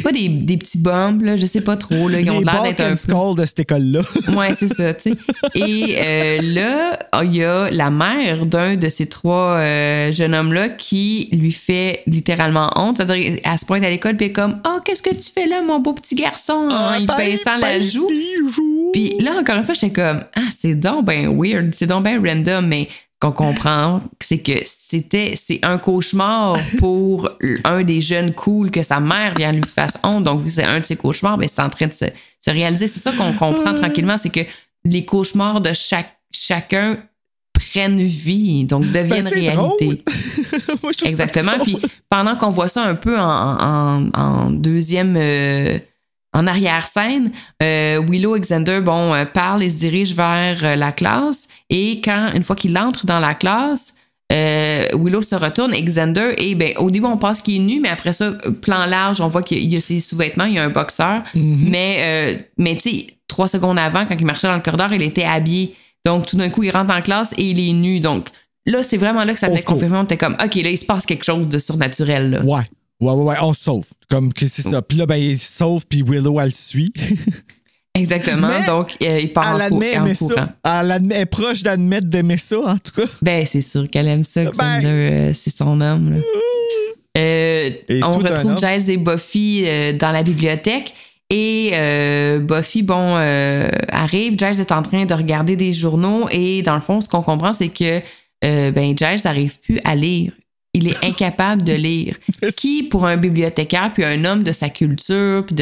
pas des petits bums, là, je sais pas trop. Là, ils ont l'air d'être un peu... de cette école-là. Ouais, c'est ça, tu sais. Et là, il y a la mère d'un de ces trois jeunes hommes-là qui lui fait littéralement honte. C'est-à-dire, elle se pointe à l'école puis elle est comme « Oh, qu'est-ce que tu fais là, mon beau petit garçon? » Il pinçant la joue. Puis là, encore une fois, j'étais comme « Ah, c'est donc ben weird, c'est donc ben random, mais... » qu'on comprend, c'est que c'est un cauchemar pour un des jeunes cool que sa mère vient lui fasse honte. Donc, c'est un de ses cauchemars, mais c'est en train de se réaliser. C'est ça qu'on comprend tranquillement, c'est que les cauchemars de chacun prennent vie, donc deviennent réalité. Moi, exactement. Puis pendant qu'on voit ça un peu en deuxième... en arrière-scène, Willow et Xander, parlent et se dirigent vers la classe. Et une fois qu'il entre dans la classe, Willow se retourne et Xander, au début, on pense qu'il est nu, mais après ça, plan large, on voit qu'il y a ses sous-vêtements, il y a un boxeur. Mm-hmm. Mais tu sais, 3 secondes avant, quand il marchait dans le corridor, il était habillé. Donc, tout d'un coup, il rentre en classe et il est nu. Donc, là, c'est vraiment là que ça venait confirmer. On était comme, OK, là, il se passe quelque chose de surnaturel. Là. Ouais. Ouais, on se sauve. Comme que c'est ça. Puis là, il se sauve, puis Willow, elle suit. Exactement. Mais donc, il part en courant. Elle est proche d'admettre d'aimer ça, en tout cas. Ben, c'est sûr qu'elle aime ça, Xander, c'est son homme. On retrouve Giles et Buffy dans la bibliothèque. Et Buffy, arrive. Giles est en train de regarder des journaux. Et dans le fond, ce qu'on comprend, c'est que Giles n'arrive plus à lire. Il est incapable de lire. Qui, pour un bibliothécaire, puis un homme de sa culture, puis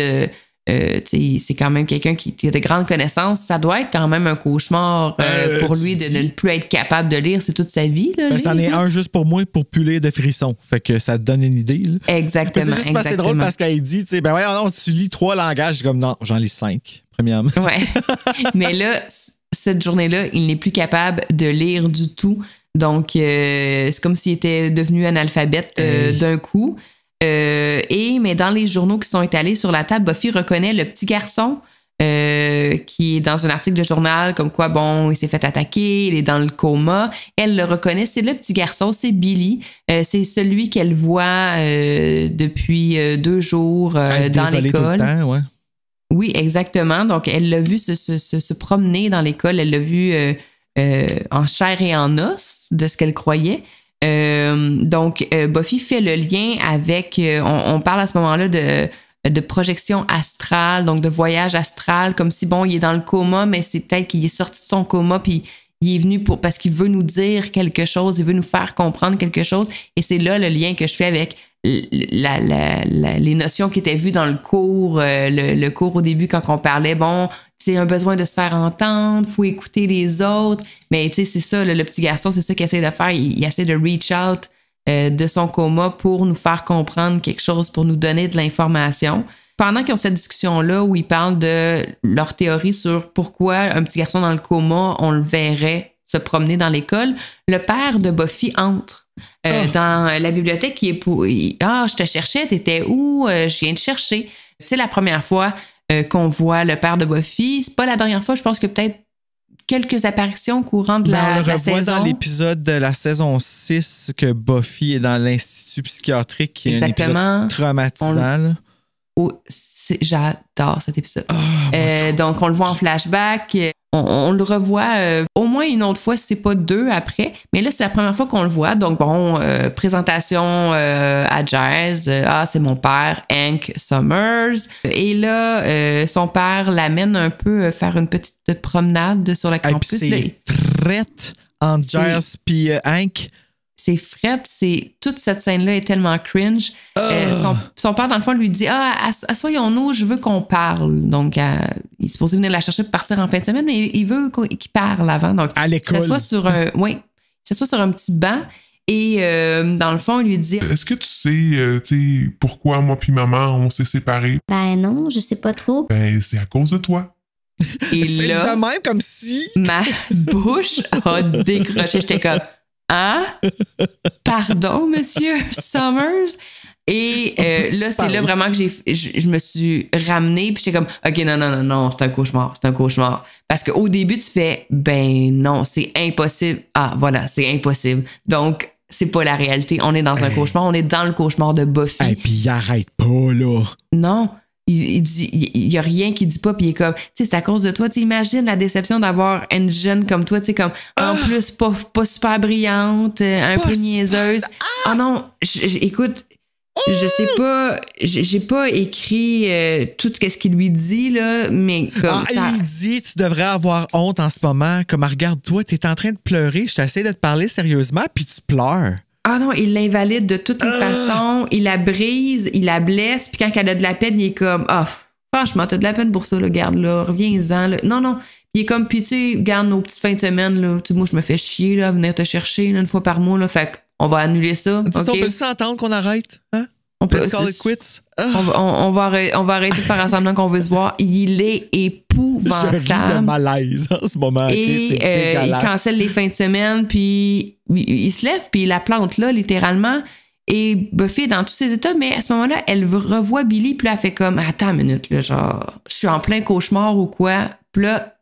c'est quand même quelqu'un qui a de grandes connaissances, ça doit être quand même un cauchemar pour lui de ne plus être capable de lire. C'est toute sa vie. Là, c'en est un juste pour moi pour plus lire de frissons. Fait que ça te donne une idée. Là. Exactement. C'est juste c'est drôle parce qu'elle dit, tu lis 3 langages. Je suis comme, non, j'en lis 5, premièrement. Ouais. Mais là, cette journée-là, il n'est plus capable de lire du tout. Donc, c'est comme s'il était devenu analphabète d'un coup. Mais dans les journaux qui sont étalés sur la table, Buffy reconnaît le petit garçon qui est dans un article de journal comme quoi, il s'est fait attaquer, il est dans le coma. Elle le reconnaît, c'est le petit garçon, c'est Billy. C'est celui qu'elle voit depuis 2 jours dans l'école. Tout le temps, ouais. Oui, exactement. Donc, elle l'a vu se promener dans l'école. Elle l'a vu en chair et en os de ce qu'elle croyait. Donc, Buffy fait le lien avec... on parle à ce moment-là de projection astrale, donc de voyage astral, comme si, il est dans le coma, mais c'est peut-être qu'il est sorti de son coma, puis il est venu parce qu'il veut nous dire quelque chose, il veut nous faire comprendre quelque chose. Et c'est là le lien que je fais avec les notions qui étaient vues dans le cours, le cours au début quand on parlait, c'est un besoin de se faire entendre, faut écouter les autres. Mais tu sais, c'est ça, le petit garçon, c'est ça qu'il essaie de faire. Il essaie de reach out de son coma pour nous faire comprendre quelque chose, pour nous donner de l'information. Pendant qu'ils ont cette discussion-là où ils parlent de leur théorie sur pourquoi un petit garçon dans le coma, on le verrait se promener dans l'école, le père de Buffy entre dans la bibliothèque qui est pour... je te cherchais, t'étais où? Je viens te chercher. C'est la première fois qu'on voit le père de Buffy. C'est pas la dernière fois, je pense que peut-être quelques apparitions au courant de la saison. On le revoit dans l'épisode de la saison 6 que Buffy est dans l'institut psychiatrique qui est un épisode traumatisant. J'adore cet épisode. Donc, on le voit en flashback. On le revoit au moins une autre fois, si c'est pas 2 après. Mais là, c'est la première fois qu'on le voit. Donc, bon, présentation à Giles. C'est mon père, Hank Summers. Et là, son père l'amène un peu faire une petite promenade sur le campus. C'est frette entre Giles puis Hank. C'est frette, toute cette scène-là est tellement cringe. Son père, dans le fond, lui dit assoyons-nous, je veux qu'on parle. Donc, il est supposé venir la chercher pour partir en fin de semaine, mais il veut qu'il parle avant. Donc, à l'école. Il s'assoit sur un petit banc et, dans le fond, il lui dit est-ce que tu sais pourquoi moi puis maman, on s'est séparés? Ben non, je sais pas trop. Ben, c'est à cause de toi. Et là, de même, comme si... ma bouche a décroché. J'étais comme... Hein? Pardon, monsieur Summers? Et là, c'est là vraiment que je me suis ramenée, puis j'étais comme, OK, non, c'est un cauchemar. Parce qu'au début, tu fais, ben non, c'est impossible. Ah, voilà, c'est impossible. Donc, c'est pas la réalité. On est dans un cauchemar, on est dans le cauchemar de Buffy. Et puis, il arrête pas, là. Non. Il dit, il y a rien qu'il dit pas, puis il est comme, tu sais, c'est à cause de toi. Tu imagines la déception d'avoir une jeune comme toi, tu sais, comme, en plus, pas super brillante, un peu niaiseuse. Ah non, écoute, je sais pas, j'ai pas écrit tout ce qu'il lui dit, là, mais comme ça. Il dit, tu devrais avoir honte en ce moment, comme, regarde-toi, t'es en train de pleurer, je t'essaie de te parler sérieusement, puis tu pleures. Ah non, il l'invalide de toutes les façons. Il la brise, il la blesse. Puis quand elle a de la peine, il est comme franchement, t'as de la peine pour ça, là, garde là, reviens-en. Là. Non. Il est comme, puis tu sais, garde nos petites fins de semaine, là. Tu sais, moi, je me fais chier, là, à venir te chercher là, une fois par mois, là. Fait qu'on va annuler ça. Okay? On peut s'entendre qu'on arrête, hein? On peut call it quits. On va arrêter de faire semblant qu'on veut se voir. Il est épouvantable. Je ris de malaise en ce moment. Et il cancelle les fins de semaine, puis il se lève, puis il la plante là, littéralement. Et Buffy est dans tous ses états, mais à ce moment-là, elle revoit Billy, puis là, elle fait comme, attends une minute, là, genre, je suis en plein cauchemar ou quoi? Puis là,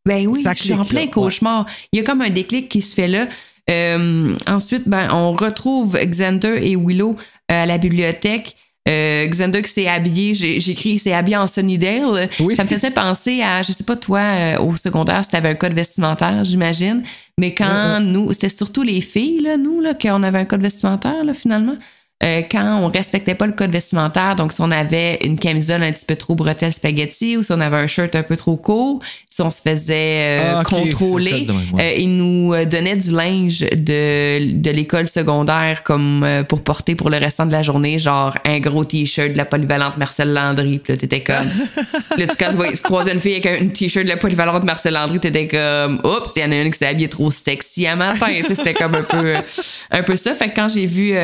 ben oui, je suis en plein cauchemar. Ouais. Il y a comme un déclic qui se fait là. Ensuite, on retrouve Xander et Willow à la bibliothèque. Xander qui s'est habillé, j'ai écrit il s'est habillé en Sunnydale. Oui. Ça me faisait penser à, je sais pas toi, au secondaire, si t'avais un code vestimentaire, j'imagine. Mais quand nous, c'était surtout les filles, là, nous, là, qu'on avait un code vestimentaire, là, finalement. Quand on respectait pas le code vestimentaire, donc si on avait une camisole un petit peu trop bretelle spaghetti ou si on avait un shirt un peu trop court, si on se faisait contrôler, ils nous donnaient du linge de l'école secondaire comme pour porter pour le restant de la journée, genre un gros t-shirt de la polyvalente Marcel Landry, puis là t'étais comme là quand tu croisais une fille avec un t-shirt de la polyvalente Marcel Landry, t'étais comme oups, il y en a une qui s'est habillée trop sexy à matin, c'était comme un peu ça. Fait que quand j'ai vu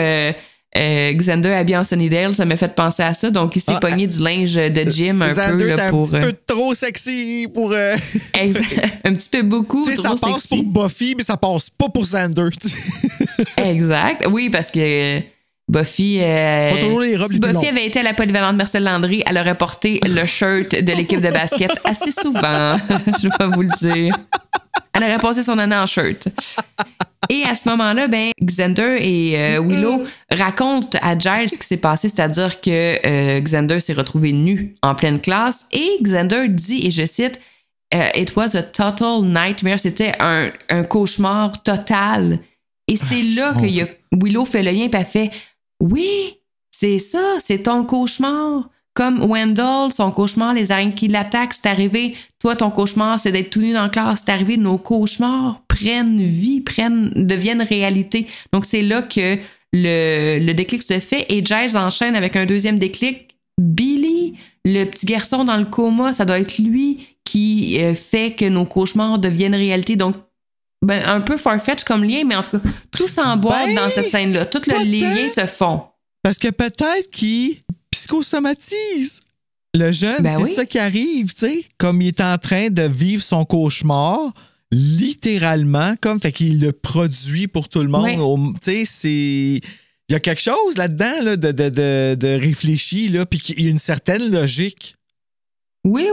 Xander habillé en Sunnydale, ça m'a fait penser à ça. Donc, il s'est pogné du linge de gym un Xander, peu. Là, pour, un petit peu trop sexy pour... un petit peu beaucoup trop ça passe sexy. Pour Buffy, mais ça passe pas pour Xander. Exact. Oui, parce que Buffy... si Buffy avait été à la polyvalente Marcel Landry, elle aurait porté le shirt de l'équipe de basket assez souvent. Je vais vous le dire. Elle aurait passé son année en shirt. Et à ce moment-là, Xander et Willow racontent à Giles ce qui s'est passé, c'est-à-dire que Xander s'est retrouvé nu en pleine classe et Xander dit, et je cite, « It was a total nightmare », c'était un cauchemar total. Et c'est là que Willow fait le lien et elle fait « Oui, c'est ça, c'est ton cauchemar ». Comme Wendell, son cauchemar, les araignées qui l'attaquent, c'est arrivé. Toi, ton cauchemar, c'est d'être tout nu dans la classe. C'est arrivé, nos cauchemars prennent vie, deviennent réalité. Donc, c'est là que le déclic se fait. Et Giles enchaîne avec un deuxième déclic. Billy, le petit garçon dans le coma, ça doit être lui qui fait que nos cauchemars deviennent réalité. Donc, un peu farfetch comme lien, mais en tout cas, tout s'emboîte dans cette scène-là. Tous les liens se font. Parce que peut-être qu'il psychosomatise. Le jeune, ça qui arrive, tu sais, comme il est en train de vivre son cauchemar, littéralement, comme, fait qu'il le produit pour tout le monde. Tu sais, c'est... Il y a quelque chose là-dedans, là, de réfléchi, là, puis qu'il y a une certaine logique. Oui.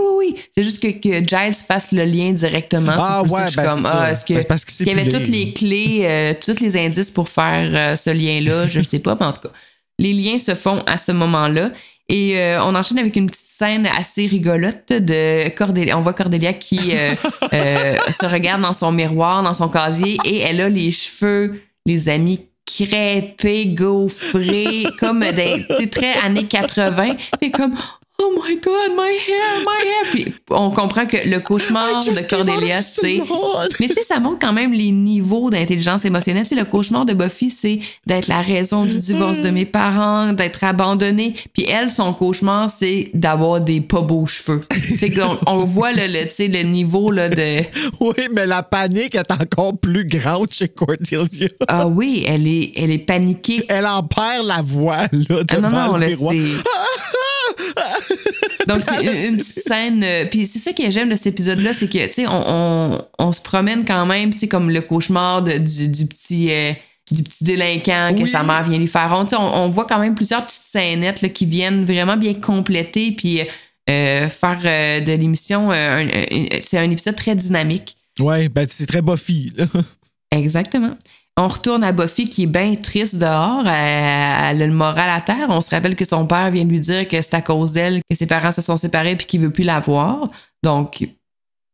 C'est juste que Giles fasse le lien directement. Est-ce qu'il y avait toutes les clés, tous les indices pour faire ce lien-là? Je ne sais pas, mais en tout cas, les liens se font à ce moment-là. Et on enchaîne avec une petite scène assez rigolote de Cordelia. On voit Cordelia qui se regarde dans son miroir, dans son casier, et elle a les cheveux, les amis, crêpés, gaufrés, comme des très années 80. Puis comme... Oh my God, my hair! Puis on comprend que le cauchemar de Cordelia, c'est... Mais tu sais, ça montre quand même les niveaux d'intelligence émotionnelle. Tu sais, le cauchemar de Buffy, c'est d'être la raison du divorce de mes parents, d'être abandonnée. Puis elle, son cauchemar, c'est d'avoir des pas beaux cheveux. C'est qu'on on voit le niveau là, de... Oui, mais la panique est encore plus grande chez Cordelia. Ah oui, elle est paniquée. Elle en perd la voix, là, devant le miroir. Donc, c'est une petite scène. Puis c'est ça que j'aime de cet épisode-là, c'est que, tu sais, on se promène quand même, tu sais, comme le cauchemar du petit délinquant que sa mère vient lui faire honte. On voit quand même plusieurs petites scénettes là, qui viennent vraiment bien compléter puis faire de l'émission. C'est un épisode très dynamique. Ouais, ben c'est très Buffy, là. Exactement. On retourne à Buffy qui est bien triste dehors. Elle a le moral à terre. On se rappelle que son père vient lui dire que c'est à cause d'elle que ses parents se sont séparés puis qu'il veut plus la voir. Donc,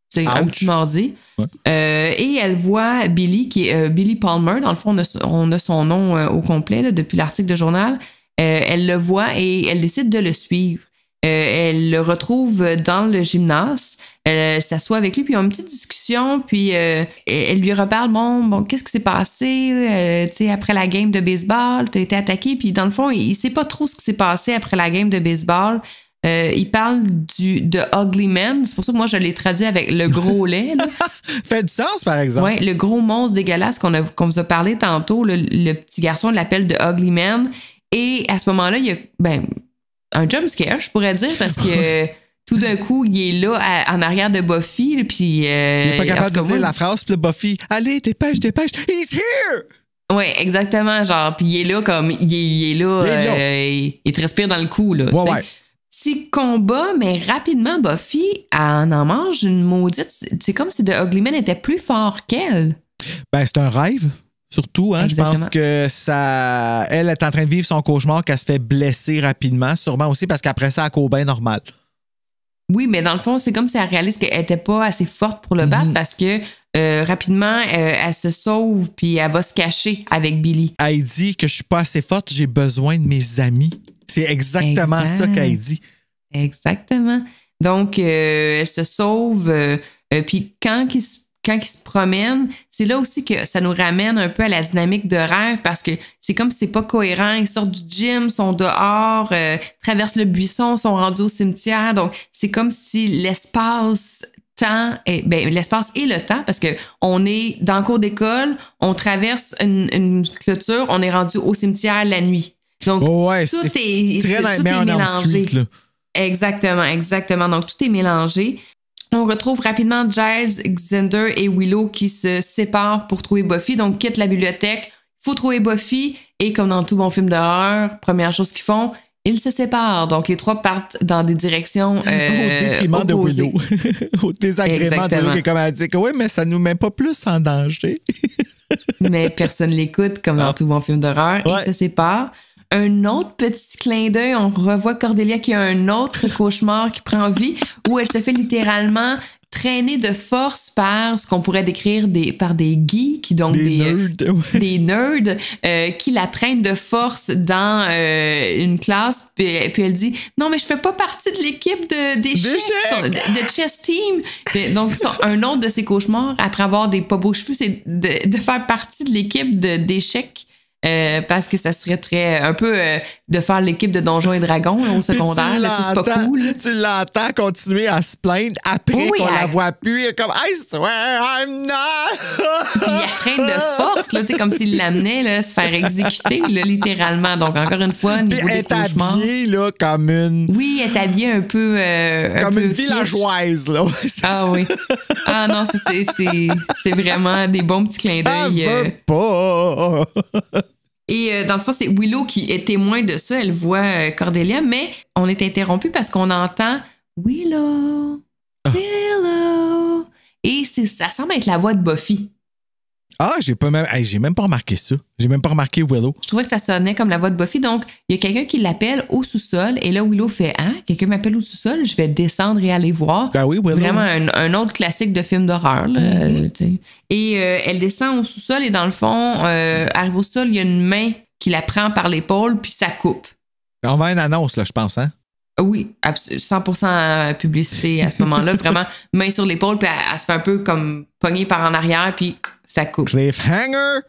c'est un petit mardi. Ouais. Et elle voit Billy, qui est Billy Palmer. Dans le fond, on a son nom au complet là, depuis l'article de journal. Elle le voit et elle décide de le suivre. Elle le retrouve dans le gymnase. Elle s'assoit avec lui, puis ils ont une petite discussion, puis elle lui reparle, bon, qu'est-ce qui s'est passé après la game de baseball? T'as été attaqué, puis dans le fond, il sait pas trop ce qui s'est passé après la game de baseball. Il parle de Ugly Man. C'est pour ça que moi, je l'ai traduit avec le gros lait. Fait du sens, par exemple. Oui, le gros monstre dégueulasse qu'on vous a parlé tantôt. Le petit garçon l'appelle de Ugly Man. Et à ce moment-là, il y a... un jump scare, je pourrais dire, parce que tout d'un coup, il est là en arrière de Buffy, puis... il est pas capable de dire la phrase, puis Buffy, allez, dépêche, he's here! Oui, exactement, genre, puis il est là comme... Il est là. Il te respire dans le cou, là. Ouais. Petit combat, mais rapidement, Buffy, elle en mange une maudite. C'est comme si The Ugly Man était plus fort qu'elle. Ben, c'est un rêve. Surtout, hein, je pense que elle est en train de vivre son cauchemar, qu'elle se fait blesser rapidement, sûrement aussi parce qu'après ça, elle court bien normal. Oui, mais dans le fond, c'est comme si elle réalise qu'elle n'était pas assez forte pour le battre parce que rapidement, elle se sauve puis elle va se cacher avec Billy. Elle dit que je suis pas assez forte, j'ai besoin de mes amis. C'est exactement ça qu'elle dit. Exactement. Donc, elle se sauve. Puis quand il se promène, c'est là aussi que ça nous ramène un peu à la dynamique de rêve parce que c'est comme si c'est pas cohérent. Ils sortent du gym, sont dehors, traversent le buisson, sont rendus au cimetière. Donc, c'est comme si l'espace et le temps, parce que on est dans le cours d'école, on traverse une clôture, on est rendu au cimetière la nuit. Donc, tout est mélangé. Street, exactement. Donc, tout est mélangé. On retrouve rapidement Giles, Xander et Willow qui se séparent pour trouver Buffy. Donc, quittent la bibliothèque. Il faut trouver Buffy. Et comme dans tout bon film d'horreur, première chose qu'ils font, ils se séparent. Donc, les trois partent dans des directions au détriment opposées. De Willow. Au désagrément de Willow qui est comme elle dit que oui, mais ça nous met pas plus en danger. Mais personne l'écoute comme dans tout bon film d'horreur. Ils se séparent. Un autre petit clin d'œil, on revoit Cordelia qui a un autre cauchemar qui prend vie, où elle se fait littéralement traîner de force par ce qu'on pourrait décrire par des geeks, donc des nerds qui la traînent de force dans une classe, puis elle dit « Non, mais je fais pas partie de l'équipe de chess team! » Donc, un autre de ses cauchemars, après avoir des pas beaux cheveux, c'est de faire partie de l'équipe d'échecs. Parce que ça serait un peu de faire l'équipe de Donjons et Dragons là, au secondaire. Là, c'est pas cool. Là. Tu l'entends continuer à se plaindre après qu'on la voit plus. Elle est comme I swear I'm not. Puis il traîne de force, là, comme s'il l'amenait là, se faire exécuter là, littéralement. Donc encore une fois, niveau des cauchemars. Elle est habillée là, comme une. Oui, elle est habillée un peu. Comme une villageoise. Là. Oui. Ah non, c'est vraiment des bons petits clins d'œil. Elle veut pas. Et dans le fond, c'est Willow qui est témoin de ça. Elle voit Cordelia, mais on est interrompu parce qu'on entend Willow. Et ça semble être la voix de Buffy. Ah, j'ai même pas remarqué ça. J'ai même pas remarqué Willow. Je trouvais que ça sonnait comme la voix de Buffy. Donc, il y a quelqu'un qui l'appelle au sous-sol. Et là, Willow fait « Hein? Quelqu'un m'appelle au sous-sol? Je vais descendre et aller voir. » Ben oui, Willow. Vraiment un autre classique de film d'horreur. Là, tu sais. Et elle descend au sous-sol et dans le fond, arrive au sol, il y a une main qui la prend par l'épaule puis ça coupe. On va une annonce, là, je pense, hein? Oui, 100% publicité à ce moment-là. Vraiment, main sur l'épaule, puis elle se fait un peu comme pognée par en arrière, puis ça coupe. Cliffhanger!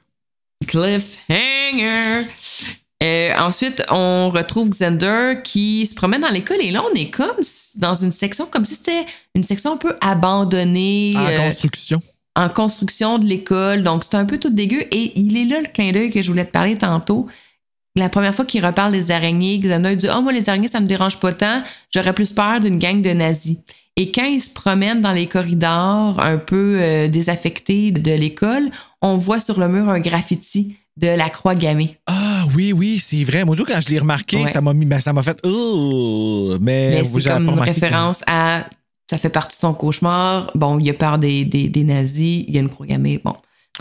Ensuite, on retrouve Xander qui se promène dans l'école et là, on est comme dans une section, comme si c'était une section un peu abandonnée. En construction de l'école. Donc, c'est un peu tout dégueu. Et il est là le clin d'œil que je voulais te parler tantôt. La première fois qu'il reparle des araignées, Xander dit « Oh, moi, les araignées, ça me dérange pas tant. J'aurais plus peur d'une gang de nazis. » Et quand il se promène dans les corridors un peu désaffectés de l'école, on voit sur le mur un graffiti de la croix gammée. Ah oui, c'est vrai. Moi, quand je l'ai remarqué, ça m'a fait « Mais c'est comme une référence à... Ça fait partie de son cauchemar. Bon, il a peur des nazis. Il y a une croix gammée. Bon.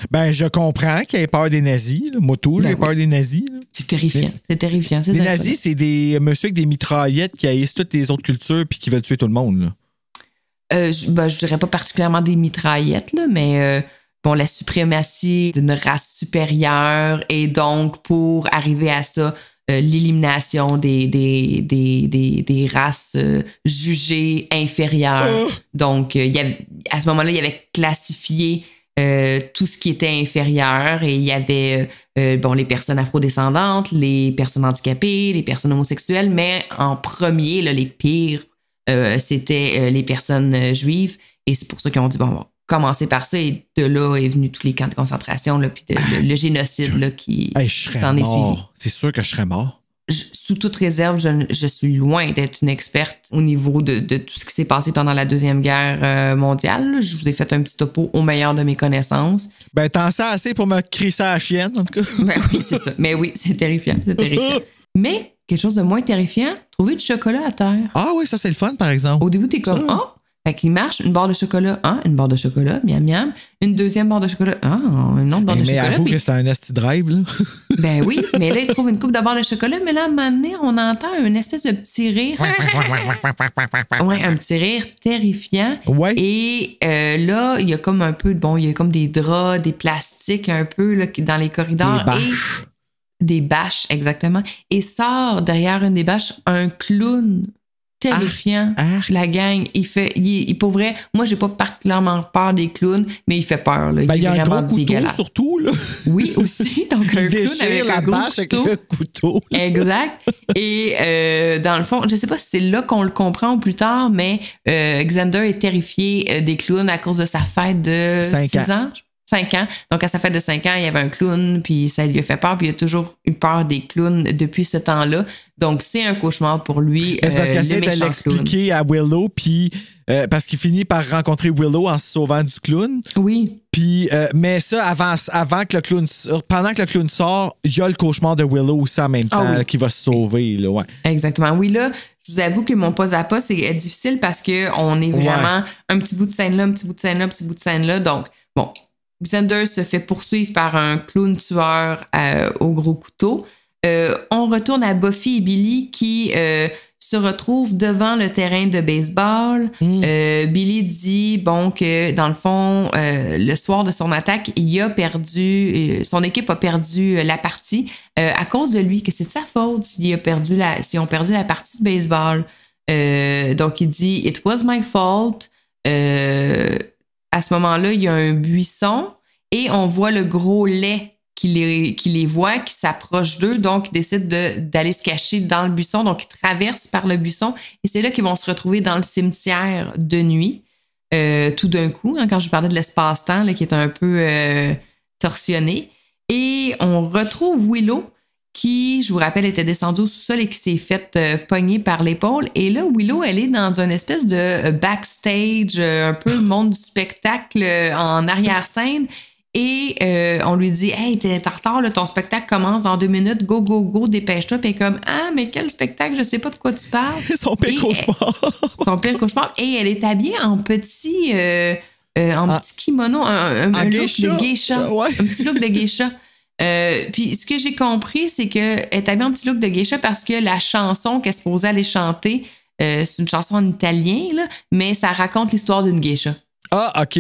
Ben, je comprends qu'il ait peur des nazis. Là. Moi, tout, j'ai peur des nazis. Là. C'est terrifiant. Les nazis, c'est des messieurs avec des mitraillettes qui haïssent toutes les autres cultures puis qui veulent tuer tout le monde. Là. Je dirais pas particulièrement des mitraillettes, là, mais bon, la suprématie d'une race supérieure et donc, pour arriver à ça, l'élimination des races jugées inférieures. Donc, à ce moment-là, il avait classifié tout ce qui était inférieur et il y avait les personnes afrodescendantes, les personnes handicapées, les personnes homosexuelles, mais en premier, là, les pires, c'était les personnes juives et c'est pour ça qu'ils ont dit, bon, on va commencer par ça et de là est venu tous les camps de concentration là, puis le génocide là, qui s'en est suivi. C'est sûr que je serais mort. Sous toute réserve, je suis loin d'être une experte au niveau de tout ce qui s'est passé pendant la Deuxième Guerre mondiale. Je vous ai fait un petit topo au meilleur de mes connaissances. Ben, t'en sais assez pour me crisser à la chienne, en tout cas. Ben oui, c'est ça. Mais oui, c'est terrifiant. Mais, quelque chose de moins terrifiant, trouver du chocolat à terre. Ah oui, ça, c'est le fun, par exemple. Au début, t'es comme, fait qu'il marche, une barre de chocolat, une barre de chocolat, miam miam, une deuxième barre de chocolat, une autre barre de chocolat. Mais avoue que c'était un asti drive, là. Ben oui, mais là, il trouve une coupe de barre de chocolat, mais là, à un moment donné, on entend une espèce de petit rire. Ouais, un petit rire terrifiant. Ouais. Et là, il y a comme un peu, il y a comme des draps, des plastiques un peu là, dans les corridors. Des bâches. Des bâches, exactement. Et sort derrière une des bâches un clown terrifiant. La gang, pour vrai, moi, j'ai pas particulièrement peur des clowns, mais il fait peur. Là. Il y a un gros couteau, dégueulasse. surtout. Là. Oui, aussi. Donc, un clown avec la un gros bâche couteau. avec le couteau. Exact. Et dans le fond, je sais pas si c'est là qu'on le comprend ou plus tard, mais Xander est terrifié des clowns à cause de sa fête de 6 ans. 5 ans. Donc, à sa fête de 5 ans, il y avait un clown, puis ça lui a fait peur, puis il a toujours eu peur des clowns depuis ce temps-là. Donc, c'est un cauchemar pour lui. C'est parce qu'il essaie de l'expliquer à Willow, puis parce qu'il finit par rencontrer Willow en se sauvant du clown. Oui. Puis, mais ça, avant que le clown, pendant que le clown sort, il y a le cauchemar de Willow aussi en même temps qui va se sauver. Là, ouais. Exactement. Oui, là, je vous avoue que mon pas à pas, c'est difficile parce qu'on est vraiment un petit bout de scène là, un petit bout de scène là, un petit bout de scène là. Donc, bon. Xander se fait poursuivre par un clown tueur au gros couteau. On retourne à Buffy et Billy qui se retrouvent devant le terrain de baseball. Billy dit que dans le fond, le soir de son attaque, il a perdu, son équipe a perdu la partie à cause de lui, que c'est de sa faute s'ils ont perdu la partie de baseball. Donc il dit « It was my fault ». À ce moment-là, il y a un buisson et on voit le gros lait qui les voit, qui s'approche d'eux. Donc, ils décident d'aller se cacher dans le buisson. Donc, ils traversent par le buisson et c'est là qu'ils vont se retrouver dans le cimetière de nuit. Tout d'un coup, quand je vous parlais de l'espace-temps là, qui est un peu torsionné. Et on retrouve Willow qui, je vous rappelle, était descendue au sous-sol et qui s'est faite pogner par l'épaule. Et là, Willow, elle est dans une espèce de backstage, un peu le monde du spectacle en arrière-scène. Et on lui dit « Hey, t'es en retard, là, ton spectacle commence dans 2 minutes, go, go, go, dépêche-toi. » Puis elle est comme « Ah, mais quel spectacle, je sais pas de quoi tu parles. » Son pire cauchemar. Son pire cauchemar. Et elle est habillée en petit en petit kimono, un look geisha. de geisha. Ouais. Un petit look de geisha. Puis ce que j'ai compris, c'est qu'elle est habillée en petit look de geisha parce que la chanson qu'elle se posait aller chanter, c'est une chanson en italien, là, mais ça raconte l'histoire d'une geisha. Ah, OK.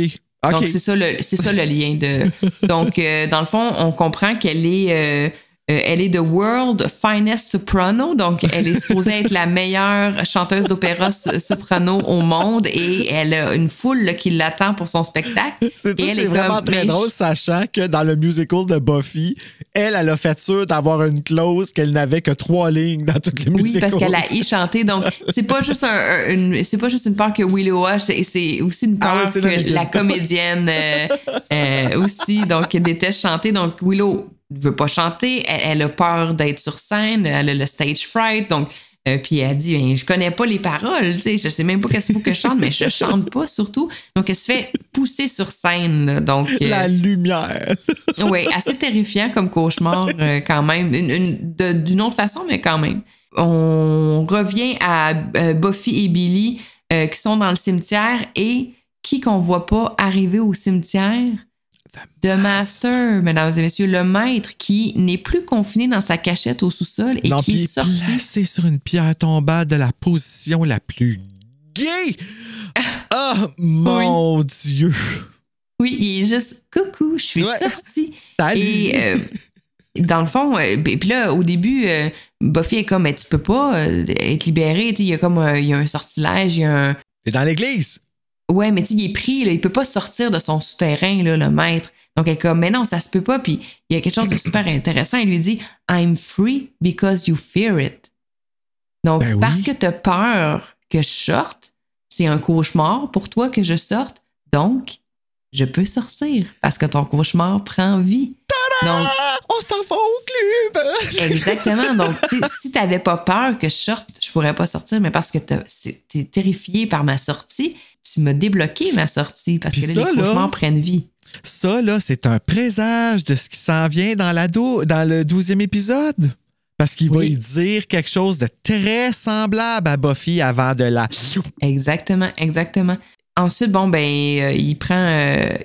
Donc, c'est ça le lien de. Donc, dans le fond, on comprend qu'elle est. Elle est the world finest soprano, donc elle est supposée être la meilleure chanteuse d'opéra soprano au monde et elle a une foule là, qui l'attend pour son spectacle. C'est vraiment très drôle, sachant que dans le musical de Buffy, elle a fait sûr d'avoir une clause qu'elle n'avait que 3 lignes dans toutes les musicals. Oui, parce qu'elle a chanté, donc c'est pas juste c'est pas juste une peur que Willow a, c'est aussi une peur que la comédienne aussi donc déteste chanter. Donc Willow veut pas chanter, elle a peur d'être sur scène, elle a le stage fright, donc puis elle dit ben, je connais pas les paroles, tu sais, je sais même pas qu'est-ce qu'il faut que je chante, mais je chante pas surtout, donc elle se fait pousser sur scène, là, donc la lumière. Oui, assez terrifiant comme cauchemar quand même, d'une autre façon, mais quand même. On revient à Buffy et Billy qui sont dans le cimetière et qui qu'on voit pas arriver au cimetière? The Master, mesdames et messieurs, le maître qui n'est plus confiné dans sa cachette au sous-sol et qui est sorti. Placé sur une pierre tombale de la position la plus gay. Oh mon Dieu. Oui, il est juste coucou, je suis sorti. Salut. Et dans le fond, puis là, au début, Buffy est comme, mais tu peux pas être libéré. Il y a comme il y a un sortilège, il y a un. T'es dans l'église. Ouais, mais tu sais, il est pris, là, il peut pas sortir de son souterrain, là, le maître. Donc, elle est comme, mais non, ça se peut pas. Puis, il y a quelque chose de super intéressant. Il lui dit, I'm free because you fear it. Donc, ben oui. Parce que t'as peur que je sorte, c'est un cauchemar pour toi que je sorte. Donc, je peux sortir parce que ton cauchemar prend vie. Tada! Donc, on s'en va au club! Exactement. Donc, si t'avais pas peur que je sorte, je pourrais pas sortir, mais parce que t'es terrifié par ma sortie, tu m'as débloqué ma sortie parce que là, les cauchemars prennent vie. Ça, là, c'est un présage de ce qui s'en vient dans le 12e épisode. Parce qu'il va y dire quelque chose de très semblable à Buffy avant de la... Exactement, exactement. Ensuite, bon, ben, il prend...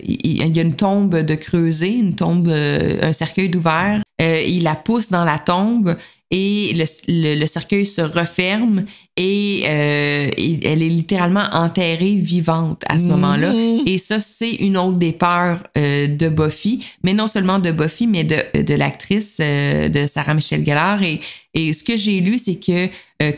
il y a une tombe de creusée, un cercueil d'ouvert. Il la pousse dans la tombe et le cercueil se referme et elle est littéralement enterrée vivante à ce moment-là. Et ça, c'est une autre des peurs de Buffy, mais non seulement de Buffy, mais de l'actrice de Sarah Michelle Gellar. Et ce que j'ai lu, c'est que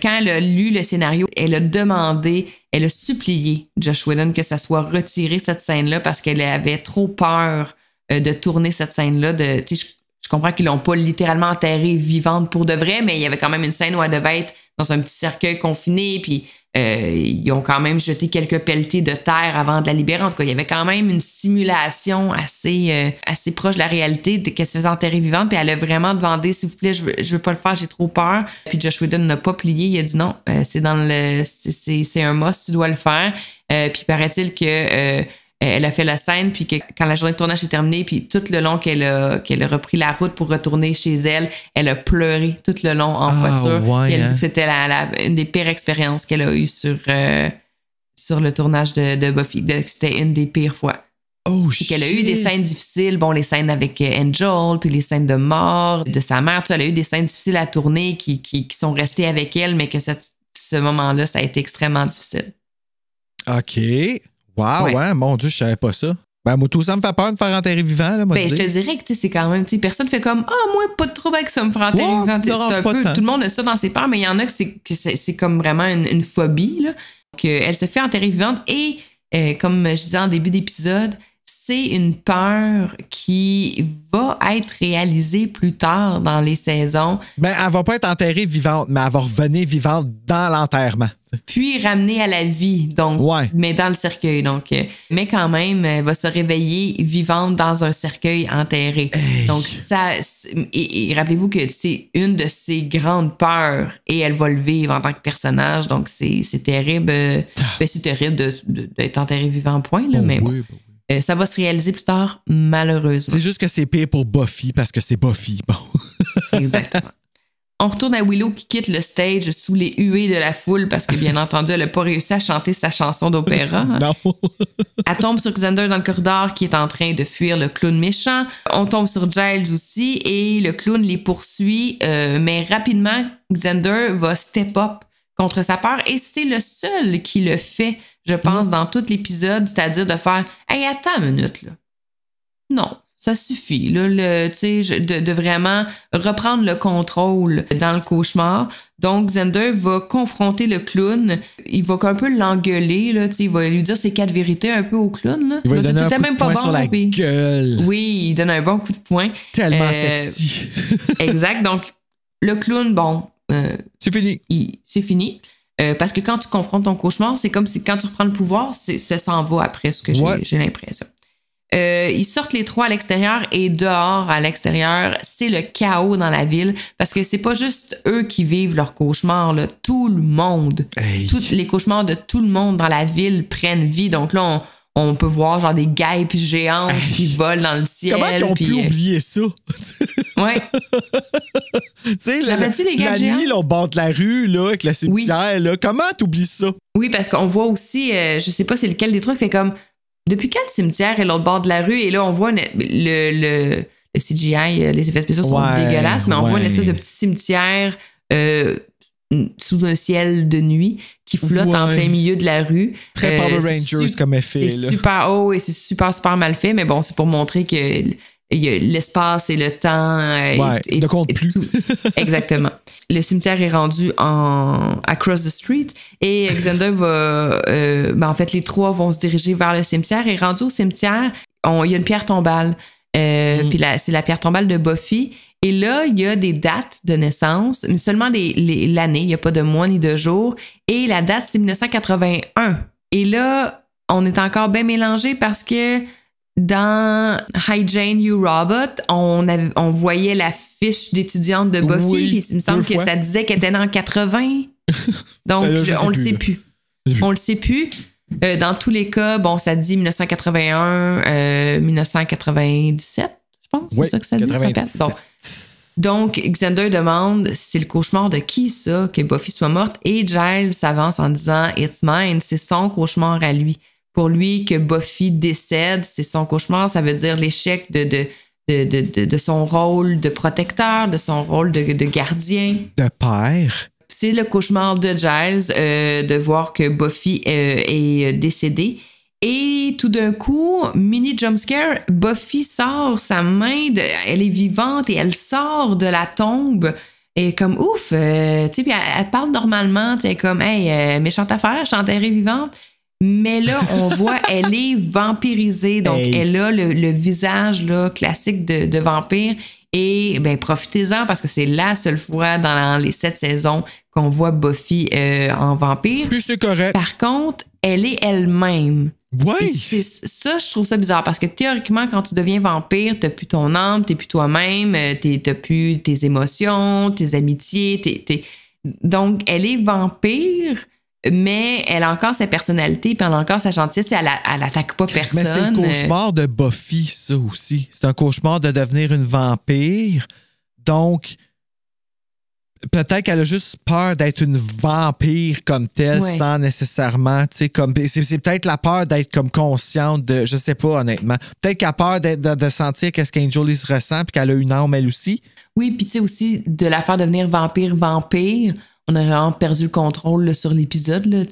quand elle a lu le scénario, elle a supplié Joss Whedon que ça soit retiré, cette scène-là, parce qu'elle avait trop peur de tourner cette scène-là. Je comprends qu'ils l'ont pas littéralement enterrée vivante pour de vrai, mais il y avait quand même une scène où elle devait être dans un petit cercueil confiné, puis ils ont quand même jeté quelques pelletés de terre avant de la libérer. En tout cas, il y avait quand même une simulation assez proche de la réalité qu'elle se faisait enterrer vivante, puis elle a vraiment demandé, s'il vous plaît, je veux pas le faire, j'ai trop peur. Puis Joss Whedon n'a pas plié, il a dit non, c'est un must, tu dois le faire. Puis paraît-il que elle a fait la scène, puis que quand la journée de tournage est terminée, puis tout le long qu'elle a repris la route pour retourner chez elle, elle a pleuré tout le long en voiture. Ouais, puis elle dit que c'était une des pires expériences qu'elle a eues sur le tournage de Buffy. C'était une des pires fois. Oh, puis qu'elle a eu des scènes difficiles, bon, les scènes avec Angel, puis les scènes de mort de sa mère, elle a eu des scènes difficiles à tourner qui sont restées avec elle, mais que ce moment-là, ça a été extrêmement difficile. OK. Wow, ouais, mon Dieu, je savais pas ça. Ben, moi, tout ça me fait peur de me faire enterrer vivant. Là, ben, je te dirais que c'est quand même, personne fait comme moi, pas de trouble avec ça, me faire enterrer vivant. C'est un peu, tout le monde a ça dans ses peurs, mais il y en a que c'est comme vraiment une phobie. Là. Donc, elle se fait enterrer vivante et, comme je disais en début d'épisode, c'est une peur qui va être réalisée plus tard dans les saisons. Ben, elle va pas être enterrée vivante, mais elle va revenir vivante dans l'enterrement. Puis ramenée à la vie, donc, mais dans le cercueil. Donc, mais quand même, elle va se réveiller vivante dans un cercueil enterré. Hey. Donc, ça, et rappelez-vous que c'est une de ses grandes peurs et elle va le vivre en tant que personnage. Donc, c'est terrible. Ben, c'est terrible d'être enterré vivant, point, là, mais bon. Ça va se réaliser plus tard, malheureusement. C'est juste que c'est pire pour Buffy parce que c'est Buffy. Bon. Exactement. On retourne à Willow qui quitte le stage sous les huées de la foule parce que, bien entendu, elle n'a pas réussi à chanter sa chanson d'opéra. Non. Elle tombe sur Xander dans le corridor qui est en train de fuir le clown méchant. On tombe sur Giles aussi et le clown les poursuit. Mais rapidement, Xander va step up contre sa peur et c'est le seul qui le fait, je pense, dans tout l'épisode, c'est-à-dire de faire « Hey, attends une minute, là. » Non. Ça suffit, là, de vraiment reprendre le contrôle dans le cauchemar. Donc, Xander va confronter le clown. Il va un peu l'engueuler, là, il va lui dire ses 4 vérités un peu au clown. Là. Il va lui donner un coup de poing sur la puis... gueule. Oui, il donne un bon coup de poing. Tellement sexy. Exact. Donc, le clown, bon... c'est fini. C'est fini. Parce que quand tu confrontes ton cauchemar, c'est comme si quand tu reprends le pouvoir, ça s'en va après ce que j'ai l'impression. Ils sortent les 3 à l'extérieur et dehors, à l'extérieur, c'est le chaos dans la ville parce que c'est pas juste eux qui vivent leurs cauchemars, là. Tout le monde. Hey. Tous les cauchemars de tout le monde dans la ville prennent vie. Donc là, on peut voir genre des guêpes géantes qui volent dans le ciel. Comment ils ont pu oublier ça? Ouais. Tu sais, la nuit, là, au bord de la rue, là, avec le cimetière, là, comment t'oublies ça? Oui, parce qu'on voit aussi, je sais pas c'est lequel des trucs, fait comme... Depuis quand le cimetière est l'autre bord de la rue et là on voit le CGI, les effets spéciaux sont dégueulasses, mais on voit une espèce de petit cimetière sous un ciel de nuit qui flotte en plein milieu de la rue. Très Power Rangers comme effet. C'est super haut et c'est super mal fait, mais bon, c'est pour montrer que l'espace et le temps ne comptent plus. Exactement. Le cimetière est rendu across the street et Xander va... en fait, les 3 vont se diriger vers le cimetière et rendu au cimetière, il y a une pierre tombale. Puis c'est la pierre tombale de Buffy. Et là, il y a des dates de naissance, mais seulement l'année. Il n'y a pas de mois ni de jour. Et la date, c'est 1981. Et là, on est encore bien mélangé parce que dans Hi Jane, You Robot, on voyait la fiche d'étudiante de Buffy, puis il me semble que ça disait qu'elle était dans 80. Donc, on le sait plus. On le sait plus. Dans tous les cas, bon, ça dit 1981, 1997, je pense. Oui, c'est ça que ça dit. 97. Donc, Xander demande c'est le cauchemar de qui ça, que Buffy soit morte, et Giles s'avance en disant It's mine, c'est son cauchemar à lui. Pour lui, que Buffy décède, c'est son cauchemar, ça veut dire l'échec de son rôle de protecteur, de son rôle de gardien. De père. C'est le cauchemar de Giles de voir que Buffy est décédée. Et tout d'un coup, mini jumpscare, Buffy sort sa main, elle est vivante et elle sort de la tombe. Et comme ouf, tu sais, puis elle parle normalement, tu sais, comme hey, méchante affaire, je t'enterrais vivante. Mais là, on voit, elle est vampirisée. Donc, elle a le visage là, classique de vampire. Et ben, profitez-en parce que c'est la seule fois dans les 7 saisons qu'on voit Buffy en vampire. Puis c'est correct. Par contre, elle est elle-même. Ouais. Ça, je trouve ça bizarre parce que théoriquement, quand tu deviens vampire, t'as plus ton âme, t'es plus toi-même, t'as plus tes émotions, tes amitiés. Donc, elle est vampire, mais elle a encore sa personnalité, puis elle a encore sa gentillesse, et elle attaque pas personne. Mais c'est le cauchemar de Buffy, ça aussi. C'est un cauchemar de devenir une vampire. Donc, peut-être qu'elle a juste peur d'être une vampire comme telle, sans nécessairement, tu sais, comme c'est peut-être la peur d'être comme consciente de, je sais pas honnêtement. Peut-être qu'elle a peur de sentir qu'est-ce qu'Angel se ressent, puis qu'elle a une âme elle aussi. Oui, puis tu sais aussi de la faire devenir vampire. On a vraiment perdu le contrôle là, sur l'épisode. Là,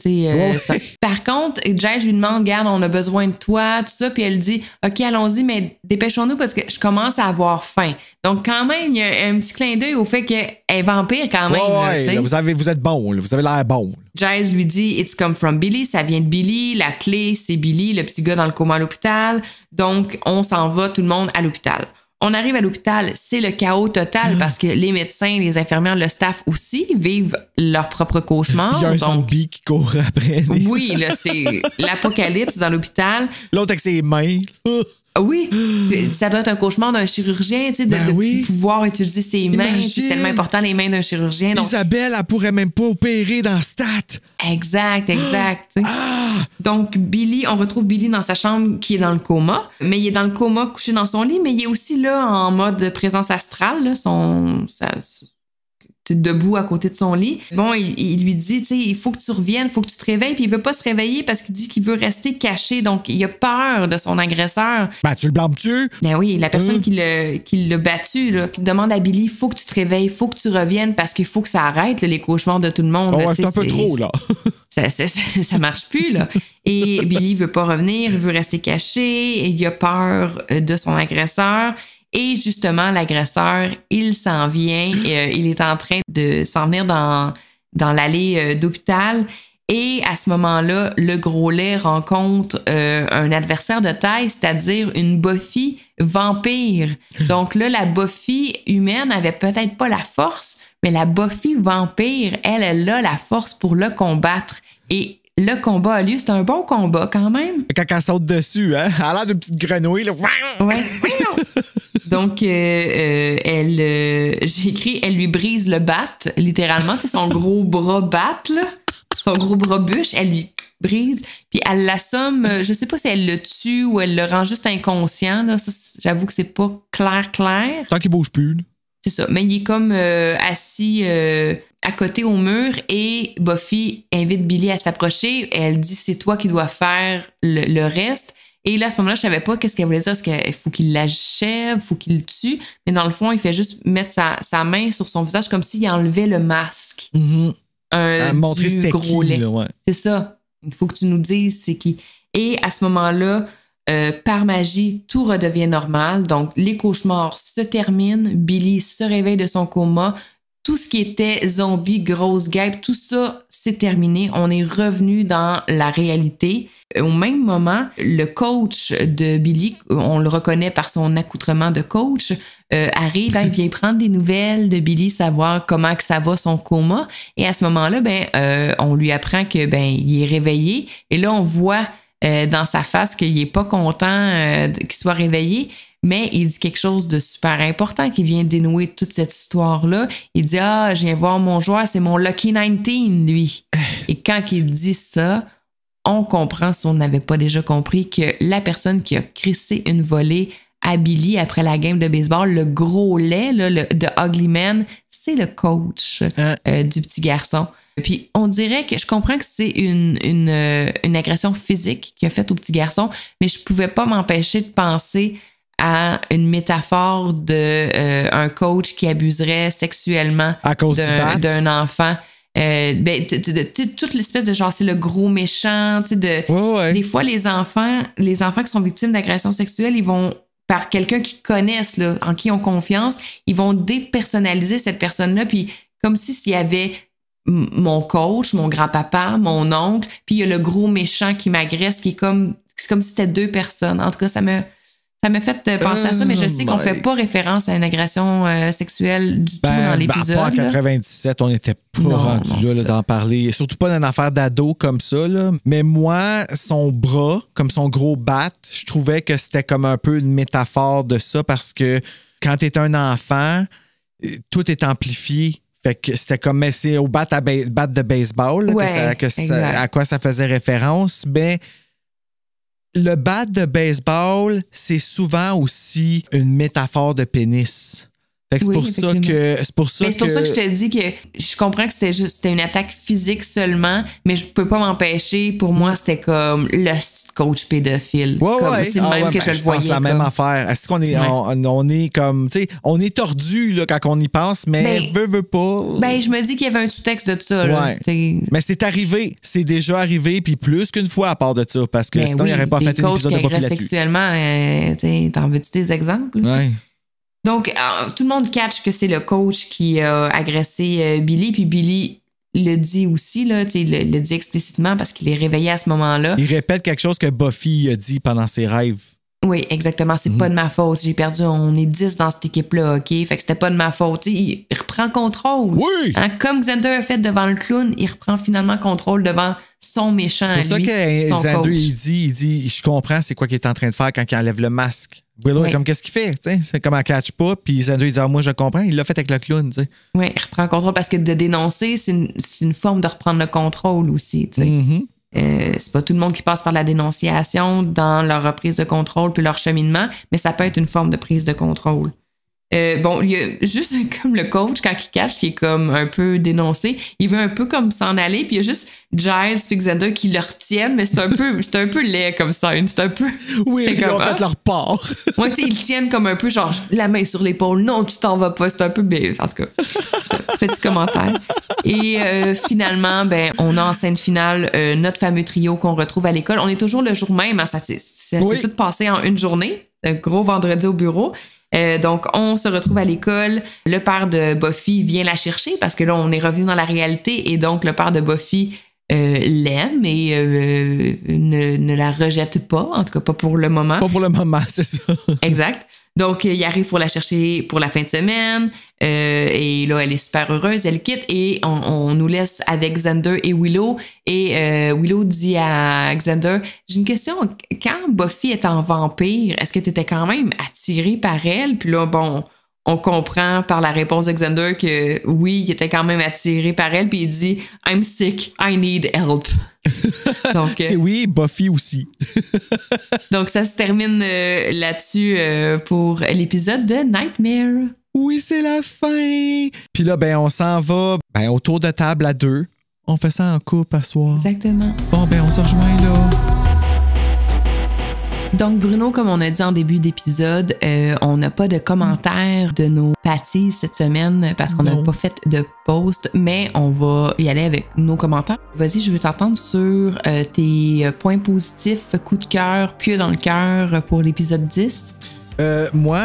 Par contre, Giles lui demande, regarde, on a besoin de toi, tout ça, puis elle dit, OK, allons-y, mais dépêchons-nous parce que je commence à avoir faim. Donc, quand même, il y a un petit clin d'œil au fait qu'elle est vampire quand même. Là, vous êtes bon, là, vous avez l'air bon. Giles lui dit, It's come from Billy, ça vient de Billy, la clé, c'est Billy, le petit gars dans le coma à l'hôpital. Donc, on s'en va, tout le monde à l'hôpital. On arrive à l'hôpital, c'est le chaos total parce que les médecins, les infirmières, le staff aussi vivent leur propre cauchemar. Il y a un zombie qui court après. Oui, là, c'est l'apocalypse dans l'hôpital. L'autre avec ses mains. Oui, ça doit être un cauchemar d'un chirurgien, tu sais, de pouvoir utiliser ses mains. Imagine. C'est tellement important, les mains d'un chirurgien. Donc... Isabelle, elle pourrait même pas opérer dans Stat. Exact. Donc, Billy, on retrouve Billy dans sa chambre qui est dans le coma, mais il est dans le coma couché dans son lit, mais il est aussi là en mode présence astrale, là, debout à côté de son lit. Bon, il lui dit, tu sais, il faut que tu reviennes, il faut que tu te réveilles, puis il veut pas se réveiller parce qu'il dit qu'il veut rester caché, donc il a peur de son agresseur. Ben, tu le blâmes-tu? Ben oui, la personne qui l'a battu, là, qui demande à Billy, il faut que tu te réveilles, il faut que tu reviennes parce qu'il faut que ça arrête, là, les cauchemars de tout le monde. Oh, là, ouais, c'est un peu trop, là. Ça marche plus, là. Et Billy veut pas revenir, il veut rester caché, et il a peur de son agresseur. Et justement, l'agresseur, il s'en vient, il est en train de s'en venir dans l'allée d'hôpital. Et à ce moment-là, le gros lait rencontre un adversaire de taille, c'est-à-dire une Buffy vampire. Donc là, la Buffy humaine avait peut-être pas la force, mais la Buffy vampire, elle a la force pour le combattre. Et le combat a lieu, c'est un bon combat quand même. Quand elle saute dessus, hein? Elle a l'air d'une petite grenouille, là. Ouais. Donc, j'ai écrit, elle lui brise le bat, littéralement. C'est son gros bras bat, là. Son gros bras bûche, elle lui brise. Puis elle l'assomme, je sais pas si elle le tue ou elle le rend juste inconscient, là. Ça, j'avoue que c'est pas clair. Tant qu'il bouge plus, là. C'est ça. Mais il est comme assis à côté au mur et Buffy invite Billy à s'approcher. Elle dit, c'est toi qui dois faire le reste. Et là, à ce moment-là, je savais pas qu'est-ce qu'elle voulait dire. Est-ce qu'il faut qu'il l'achève, faut qu'il le tue? Mais dans le fond, il fait juste mettre sa main sur son visage comme s'il enlevait le masque. À montrer du c'était gros qui, lait. là, ouais. C'est ça. Il faut que tu nous dises c'est qui. Et à ce moment-là, par magie, tout redevient normal. Donc, les cauchemars se terminent. Billy se réveille de son coma. Tout ce qui était zombie, grosse guêpe, tout ça, c'est terminé. On est revenu dans la réalité. Au même moment, le coach de Billy, on le reconnaît par son accoutrement de coach, arrive, il vient prendre des nouvelles de Billy, savoir comment que ça va son coma. Et à ce moment-là, on lui apprend que il est réveillé. Et là, on voit dans sa face qu'il est pas content qu'il soit réveillé. Mais il dit quelque chose de super important qui vient dénouer toute cette histoire-là. Il dit, je viens voir mon joueur, c'est mon Lucky 19, lui. Et quand il dit ça, on comprend, si on n'avait pas déjà compris, que la personne qui a crissé une volée à Billy après la game de baseball, le gros lait là, de Ugly Man, c'est le coach du petit garçon. Puis on dirait que je comprends que c'est une agression physique qu'il a faite au petit garçon, mais je pouvais pas m'empêcher de penser à une métaphore de un coach qui abuserait sexuellement à cause d'un enfant. Toute l'espèce de genre, c'est le gros méchant, tu sais, ouais. Des fois, les enfants qui sont victimes d'agressions sexuelles, ils vont, par quelqu'un qu'ils connaissent, là, en qui ils ont confiance, ils vont dépersonnaliser cette personne-là, puis comme s'il y avait mon coach, mon grand-papa, mon oncle, puis il y a le gros méchant qui m'agresse, c'est comme si c'était deux personnes. En tout cas, ça m'a fait penser à ça, mais je sais qu'on fait pas référence à une agression sexuelle du tout dans l'épisode. En 97, on n'était pas rendu là d'en parler. Surtout pas d'une affaire d'ado comme ça. Là. Mais moi, son bras, comme son gros bat, je trouvais que c'était comme un peu une métaphore de ça parce que quand t'es un enfant, tout est amplifié. Fait que c'était comme, mais c'est au bat de baseball à quoi ça faisait référence. Mais le bat de baseball, c'est souvent aussi une métaphore de pénis. Fait que c'est pour ça que je te dis que je comprends que c'était une attaque physique seulement, mais je peux pas m'empêcher. Pour moi, c'était comme le coach pédophile. C'est le même que je le voyais. Je pense la même affaire. Est-ce qu'on est, on est comme, tu sais, on est tordu là, quand on y pense, mais veut pas. Je me dis qu'il y avait un sous-texte de ça. Là, mais c'est arrivé. C'est déjà arrivé, puis plus qu'une fois à part de ça, parce que sinon, il n'aurait pas fait un épisode de Buffy là-dessus. Sexuellement, t'en veux-tu des exemples? Ouais. Donc, tout le monde catch que c'est le coach qui a agressé Billy, puis Billy le dit aussi, là, il le dit explicitement parce qu'il est réveillé à ce moment-là. Il répète quelque chose que Buffy a dit pendant ses rêves. Oui, exactement. C'est pas de ma faute. J'ai perdu. On est 10 dans cette équipe-là, OK? Fait que c'était pas de ma faute. Il reprend contrôle. Oui! Comme Xander a fait devant le clown, il reprend finalement contrôle devant son méchant. C'est pour ça que Xander, il dit, je comprends c'est quoi qu'il est en train de faire quand il enlève le masque. Willow est comme, qu'est-ce qu'il fait? T'sais? C'est comme elle catch pas. Puis Xander, il dit, moi, je comprends. Il l'a fait avec le clown. T'sais. Oui, il reprend contrôle parce que de dénoncer, c'est une forme de reprendre le contrôle aussi. C'est pas tout le monde qui passe par la dénonciation dans leur reprise de contrôle puis leur cheminement, mais ça peut être une forme de prise de contrôle. Bon, il y a juste comme le coach, quand il catch, qui est comme un peu dénoncé, il veut un peu comme s'en aller, puis il y a juste Giles et Xander qui le retiennent, mais c'est un peu laid comme ça. C'est un peu... Oui, ils ont fait leur part. Ouais, tu sais, ils tiennent comme un peu genre la main sur l'épaule. Non, tu t'en vas pas. C'est un peu... En tout cas, petit commentaire. Et finalement, ben, on a en scène finale notre fameux trio qu'on retrouve à l'école. On est toujours le jour même. Hein, ça s'est tout passé en une journée. Un gros vendredi au bureau. Donc, on se retrouve à l'école. Le père de Buffy vient la chercher parce que là, on est revenu dans la réalité. Et donc, le père de Buffy l'aime et ne la rejette pas. En tout cas, pas pour le moment. Pas pour le moment, c'est ça. Exact. Donc, il arrive pour la chercher pour la fin de semaine. Et là, elle est super heureuse. Elle quitte et on nous laisse avec Xander et Willow. Et Willow dit à Xander, j'ai une question. Quand Buffy est en vampire, est-ce que tu étais quand même attiré par elle? Puis là, bon, on comprend par la réponse de Xander que oui, il était quand même attiré par elle. Puis il dit, I'm sick, I need help. Donc, c'est oui, Buffy aussi. Donc, ça se termine là-dessus pour l'épisode de Nightmare. Oui, c'est la fin. Puis là, ben, on s'en va autour de table à 2. On fait ça en couple à soir. Exactement. Bon, ben, on se rejoint là. Donc, Bruno, comme on a dit en début d'épisode, on n'a pas de commentaires de nos pâtisses cette semaine parce qu'on n'a pas fait de post, mais on va y aller avec nos commentaires. Vas-y, je veux t'entendre sur tes points positifs, coup de cœur, pieux dans le cœur pour l'épisode 10. Moi,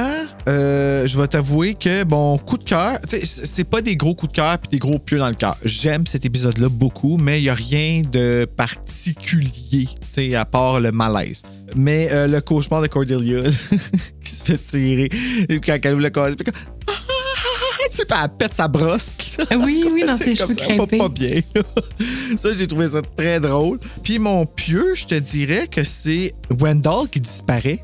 je vais t'avouer que, bon, coup de cœur, c'est pas des gros coups de cœur puis des gros pieux dans le cœur. J'aime cet épisode-là beaucoup, mais il n'y a rien de particulier, à part le malaise. Mais le cauchemar de Cordelia qui se fait tirer quand elle ouvre le corps, puis elle pète sa brosse. Oui, dans ses cheveux crêpés. Pas bien. Ça, j'ai trouvé ça très drôle. Puis mon pieux, je te dirais que c'est Wendell qui disparaît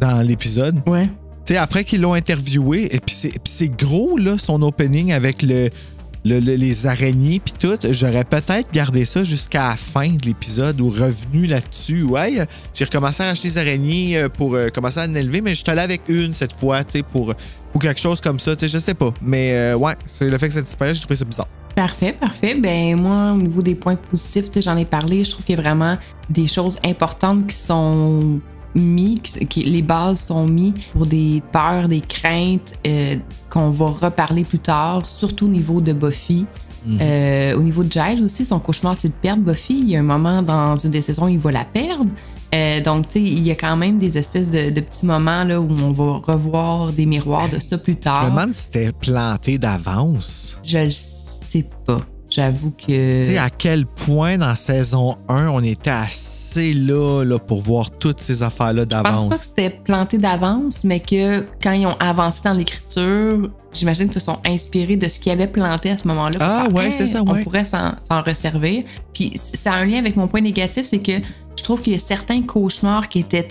dans l'épisode. Ouais. Tu sais, après qu'ils l'ont interviewé, et puis c'est gros, là, son opening avec les araignées puis tout. J'aurais peut-être gardé ça jusqu'à la fin de l'épisode ou revenu là-dessus. Ouais, j'ai recommencé à acheter des araignées pour commencer à en élever, mais je suis allé avec une cette fois, tu sais, pour quelque chose comme ça, tu sais, je sais pas. Mais ouais, c'est le fait que ça disparaît, j'ai trouvé ça bizarre. Parfait. Ben moi, au niveau des points positifs, j'en ai parlé, je trouve qu'il y a vraiment des choses importantes qui sont mis, les bases sont mises pour des peurs, des craintes qu'on va reparler plus tard, surtout au niveau de Buffy. Au niveau de Giles aussi, son cauchemar, c'est de perdre Buffy. Il y a un moment dans une des saisons, il va la perdre. Donc, tu sais, il y a quand même des espèces de petits moments là, où on va revoir des miroirs de ça plus tard. Je me demande si c'était planté d'avance. Je le sais pas. J'avoue que... Tu sais, à quel point dans saison 1, on était assez là pour voir toutes ces affaires-là d'avance. Je pense pas que c'était planté d'avance, mais que quand ils ont avancé dans l'écriture, j'imagine qu'ils se sont inspirés de ce qu'ils avaient planté à ce moment-là. Ah ouais, c'est ça, ouais. On pourrait s'en resservir. Puis ça a un lien avec mon point négatif, c'est que je trouve qu'il y a certains cauchemars qui étaient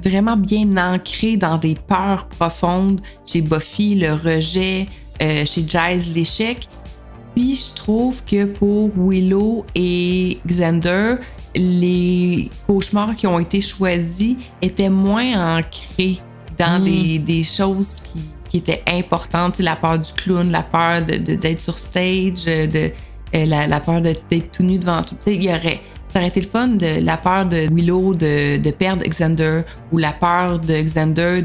vraiment bien ancrés dans des peurs profondes. Chez Buffy, le rejet, chez Giles, l'échec. Puis je trouve que pour Willow et Xander, les cauchemars qui ont été choisis étaient moins ancrés dans des choses qui étaient importantes. Tu sais, la peur du clown, la peur d'être sur stage, la peur d'être tout nu devant tout. Tu sais, ça aurait été le fun de la peur de Willow de perdre Xander ou la peur de Xander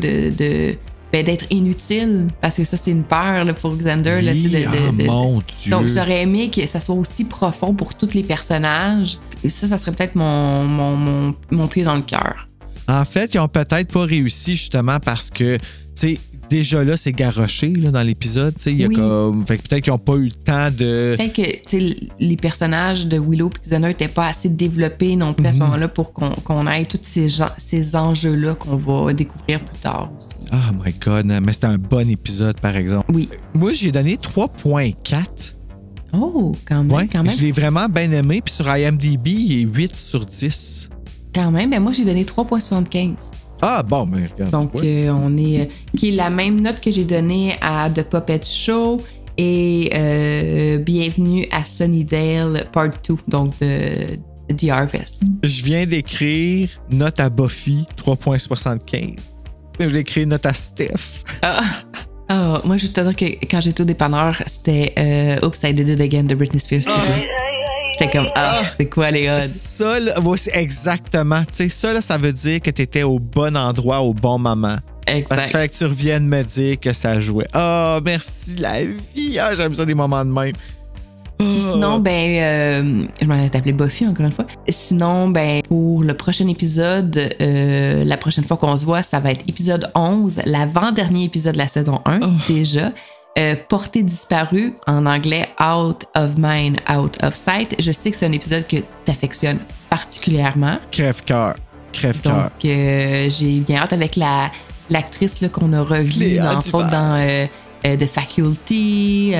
d'être inutile, parce que ça, c'est une peur là, pour Xander. Oui, mon Dieu! Donc, j'aurais aimé que ça soit aussi profond pour tous les personnages. Et ça serait peut-être mon pied dans le cœur. En fait, ils ont peut-être pas réussi, justement, parce que, tu sais, déjà là, c'est garoché là, dans l'épisode. Fait que peut-être qu'ils n'ont pas eu le temps de... Peut-être que les personnages de Willow et Xander n'étaient pas assez développés non plus à ce moment-là pour qu'on ait tous ces enjeux-là qu'on va découvrir plus tard aussi. Oh my God, mais c'était un bon épisode, par exemple. Oui. Moi, j'ai donné 3.4. Oh, quand même, quand même. Je l'ai vraiment bien aimé, puis sur IMDb, il est 8 sur 10. Quand même, mais moi, j'ai donné 3.75. Ah, bon, mais regarde. Donc, on est... qui est la même note que j'ai donnée à The Puppet Show et Bienvenue à Sunnydale Part 2, donc de The Harvest. Je viens d'écrire note à Buffy, 3.75. Je l'ai écrit note à Steph. Ah! Oh, moi, juste à dire que quand j'étais au dépanneur, c'était Oops, I Did It Again de Britney Spears. J'étais comme, c'est quoi les odds? Ça, là, c'est exactement. Tu sais, ça, là, ça veut dire que t'étais au bon endroit au bon moment. Exact. Parce qu'il fallait que tu reviennes me dire que ça jouait. Oh, merci la vie. Ah, j'aime ça des moments de même. Sinon, je m'en ai appelé Buffy encore une fois. Sinon, pour le prochain épisode, la prochaine fois qu'on se voit, ça va être épisode 11, l'avant-dernier épisode de la saison 1 déjà. Portée disparue, en anglais Out of Mind, Out of Sight. Je sais que c'est un épisode que t'affectionnes particulièrement. Crève-cœur. Donc, j'ai bien hâte avec l'actrice là, qu'on a revue, entre autres, dans The Faculty.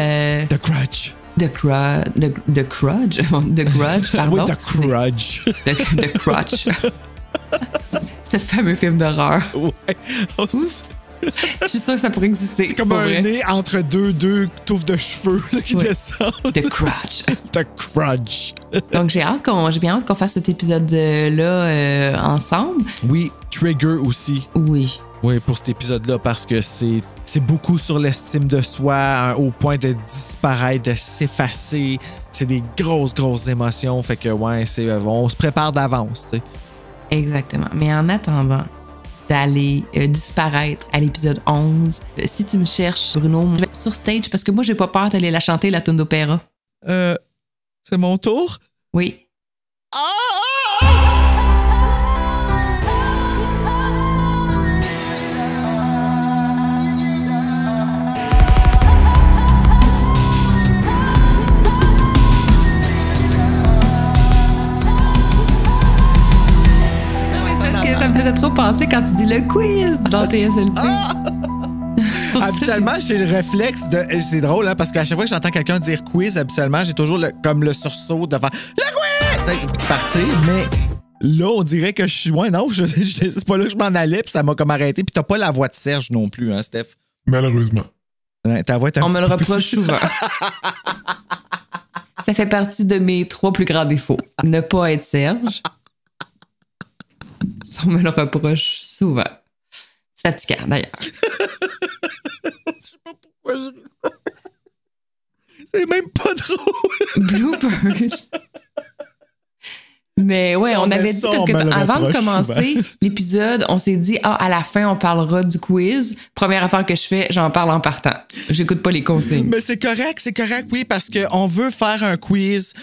The Grudge. The Grudge, pardon. Oui, The Grudge. The Crutch. Ce fameux film d'horreur. Ouais. Je suis sûre que ça pourrait exister. C'est comme un nez entre deux touffes de cheveux là, qui descendent. The Crutch. The Grudge. Donc, j'ai bien hâte qu'on fasse cet épisode-là ensemble. Oui, Trigger aussi. Oui. Oui, pour cet épisode-là, parce que c'est beaucoup sur l'estime de soi, au point de disparaître, de s'effacer. C'est des grosses émotions. Fait que, ouais, on se prépare d'avance, tu sais. Exactement. Mais en attendant d'aller disparaître à l'épisode 11, si tu me cherches, Bruno, je vais sur stage parce que moi, j'ai pas peur d'aller la chanter, la tune d'opéra. C'est mon tour? Oui. Ça me faisait trop penser quand tu dis le quiz dans TSLP. Habituellement, j'ai le réflexe de. C'est drôle, hein, parce qu'à chaque fois que j'entends quelqu'un dire quiz, habituellement, j'ai toujours comme le sursaut de faire le quiz! Puis partir, mais là, on dirait que je suis. Ouais, non, c'est pas là que je m'en allais, puis ça m'a comme arrêté. Puis t'as pas la voix de Serge non plus, hein, Steph? Malheureusement. Ouais, ta voix est on me le reproche souvent. Ça fait partie de mes 3 plus grands défauts. Ne pas être Serge. On me le reproche souvent. C'est fatigant, d'ailleurs. Je sais pas pourquoi je ris. C'est même pas drôle. Bloopers. Mais ouais, on avait dit, parce que avant de commencer l'épisode, on s'est dit, à la fin, on parlera du quiz. Première affaire que je fais, j'en parle en partant. J'écoute pas les consignes. Mais c'est correct, oui, parce qu'on veut faire un quiz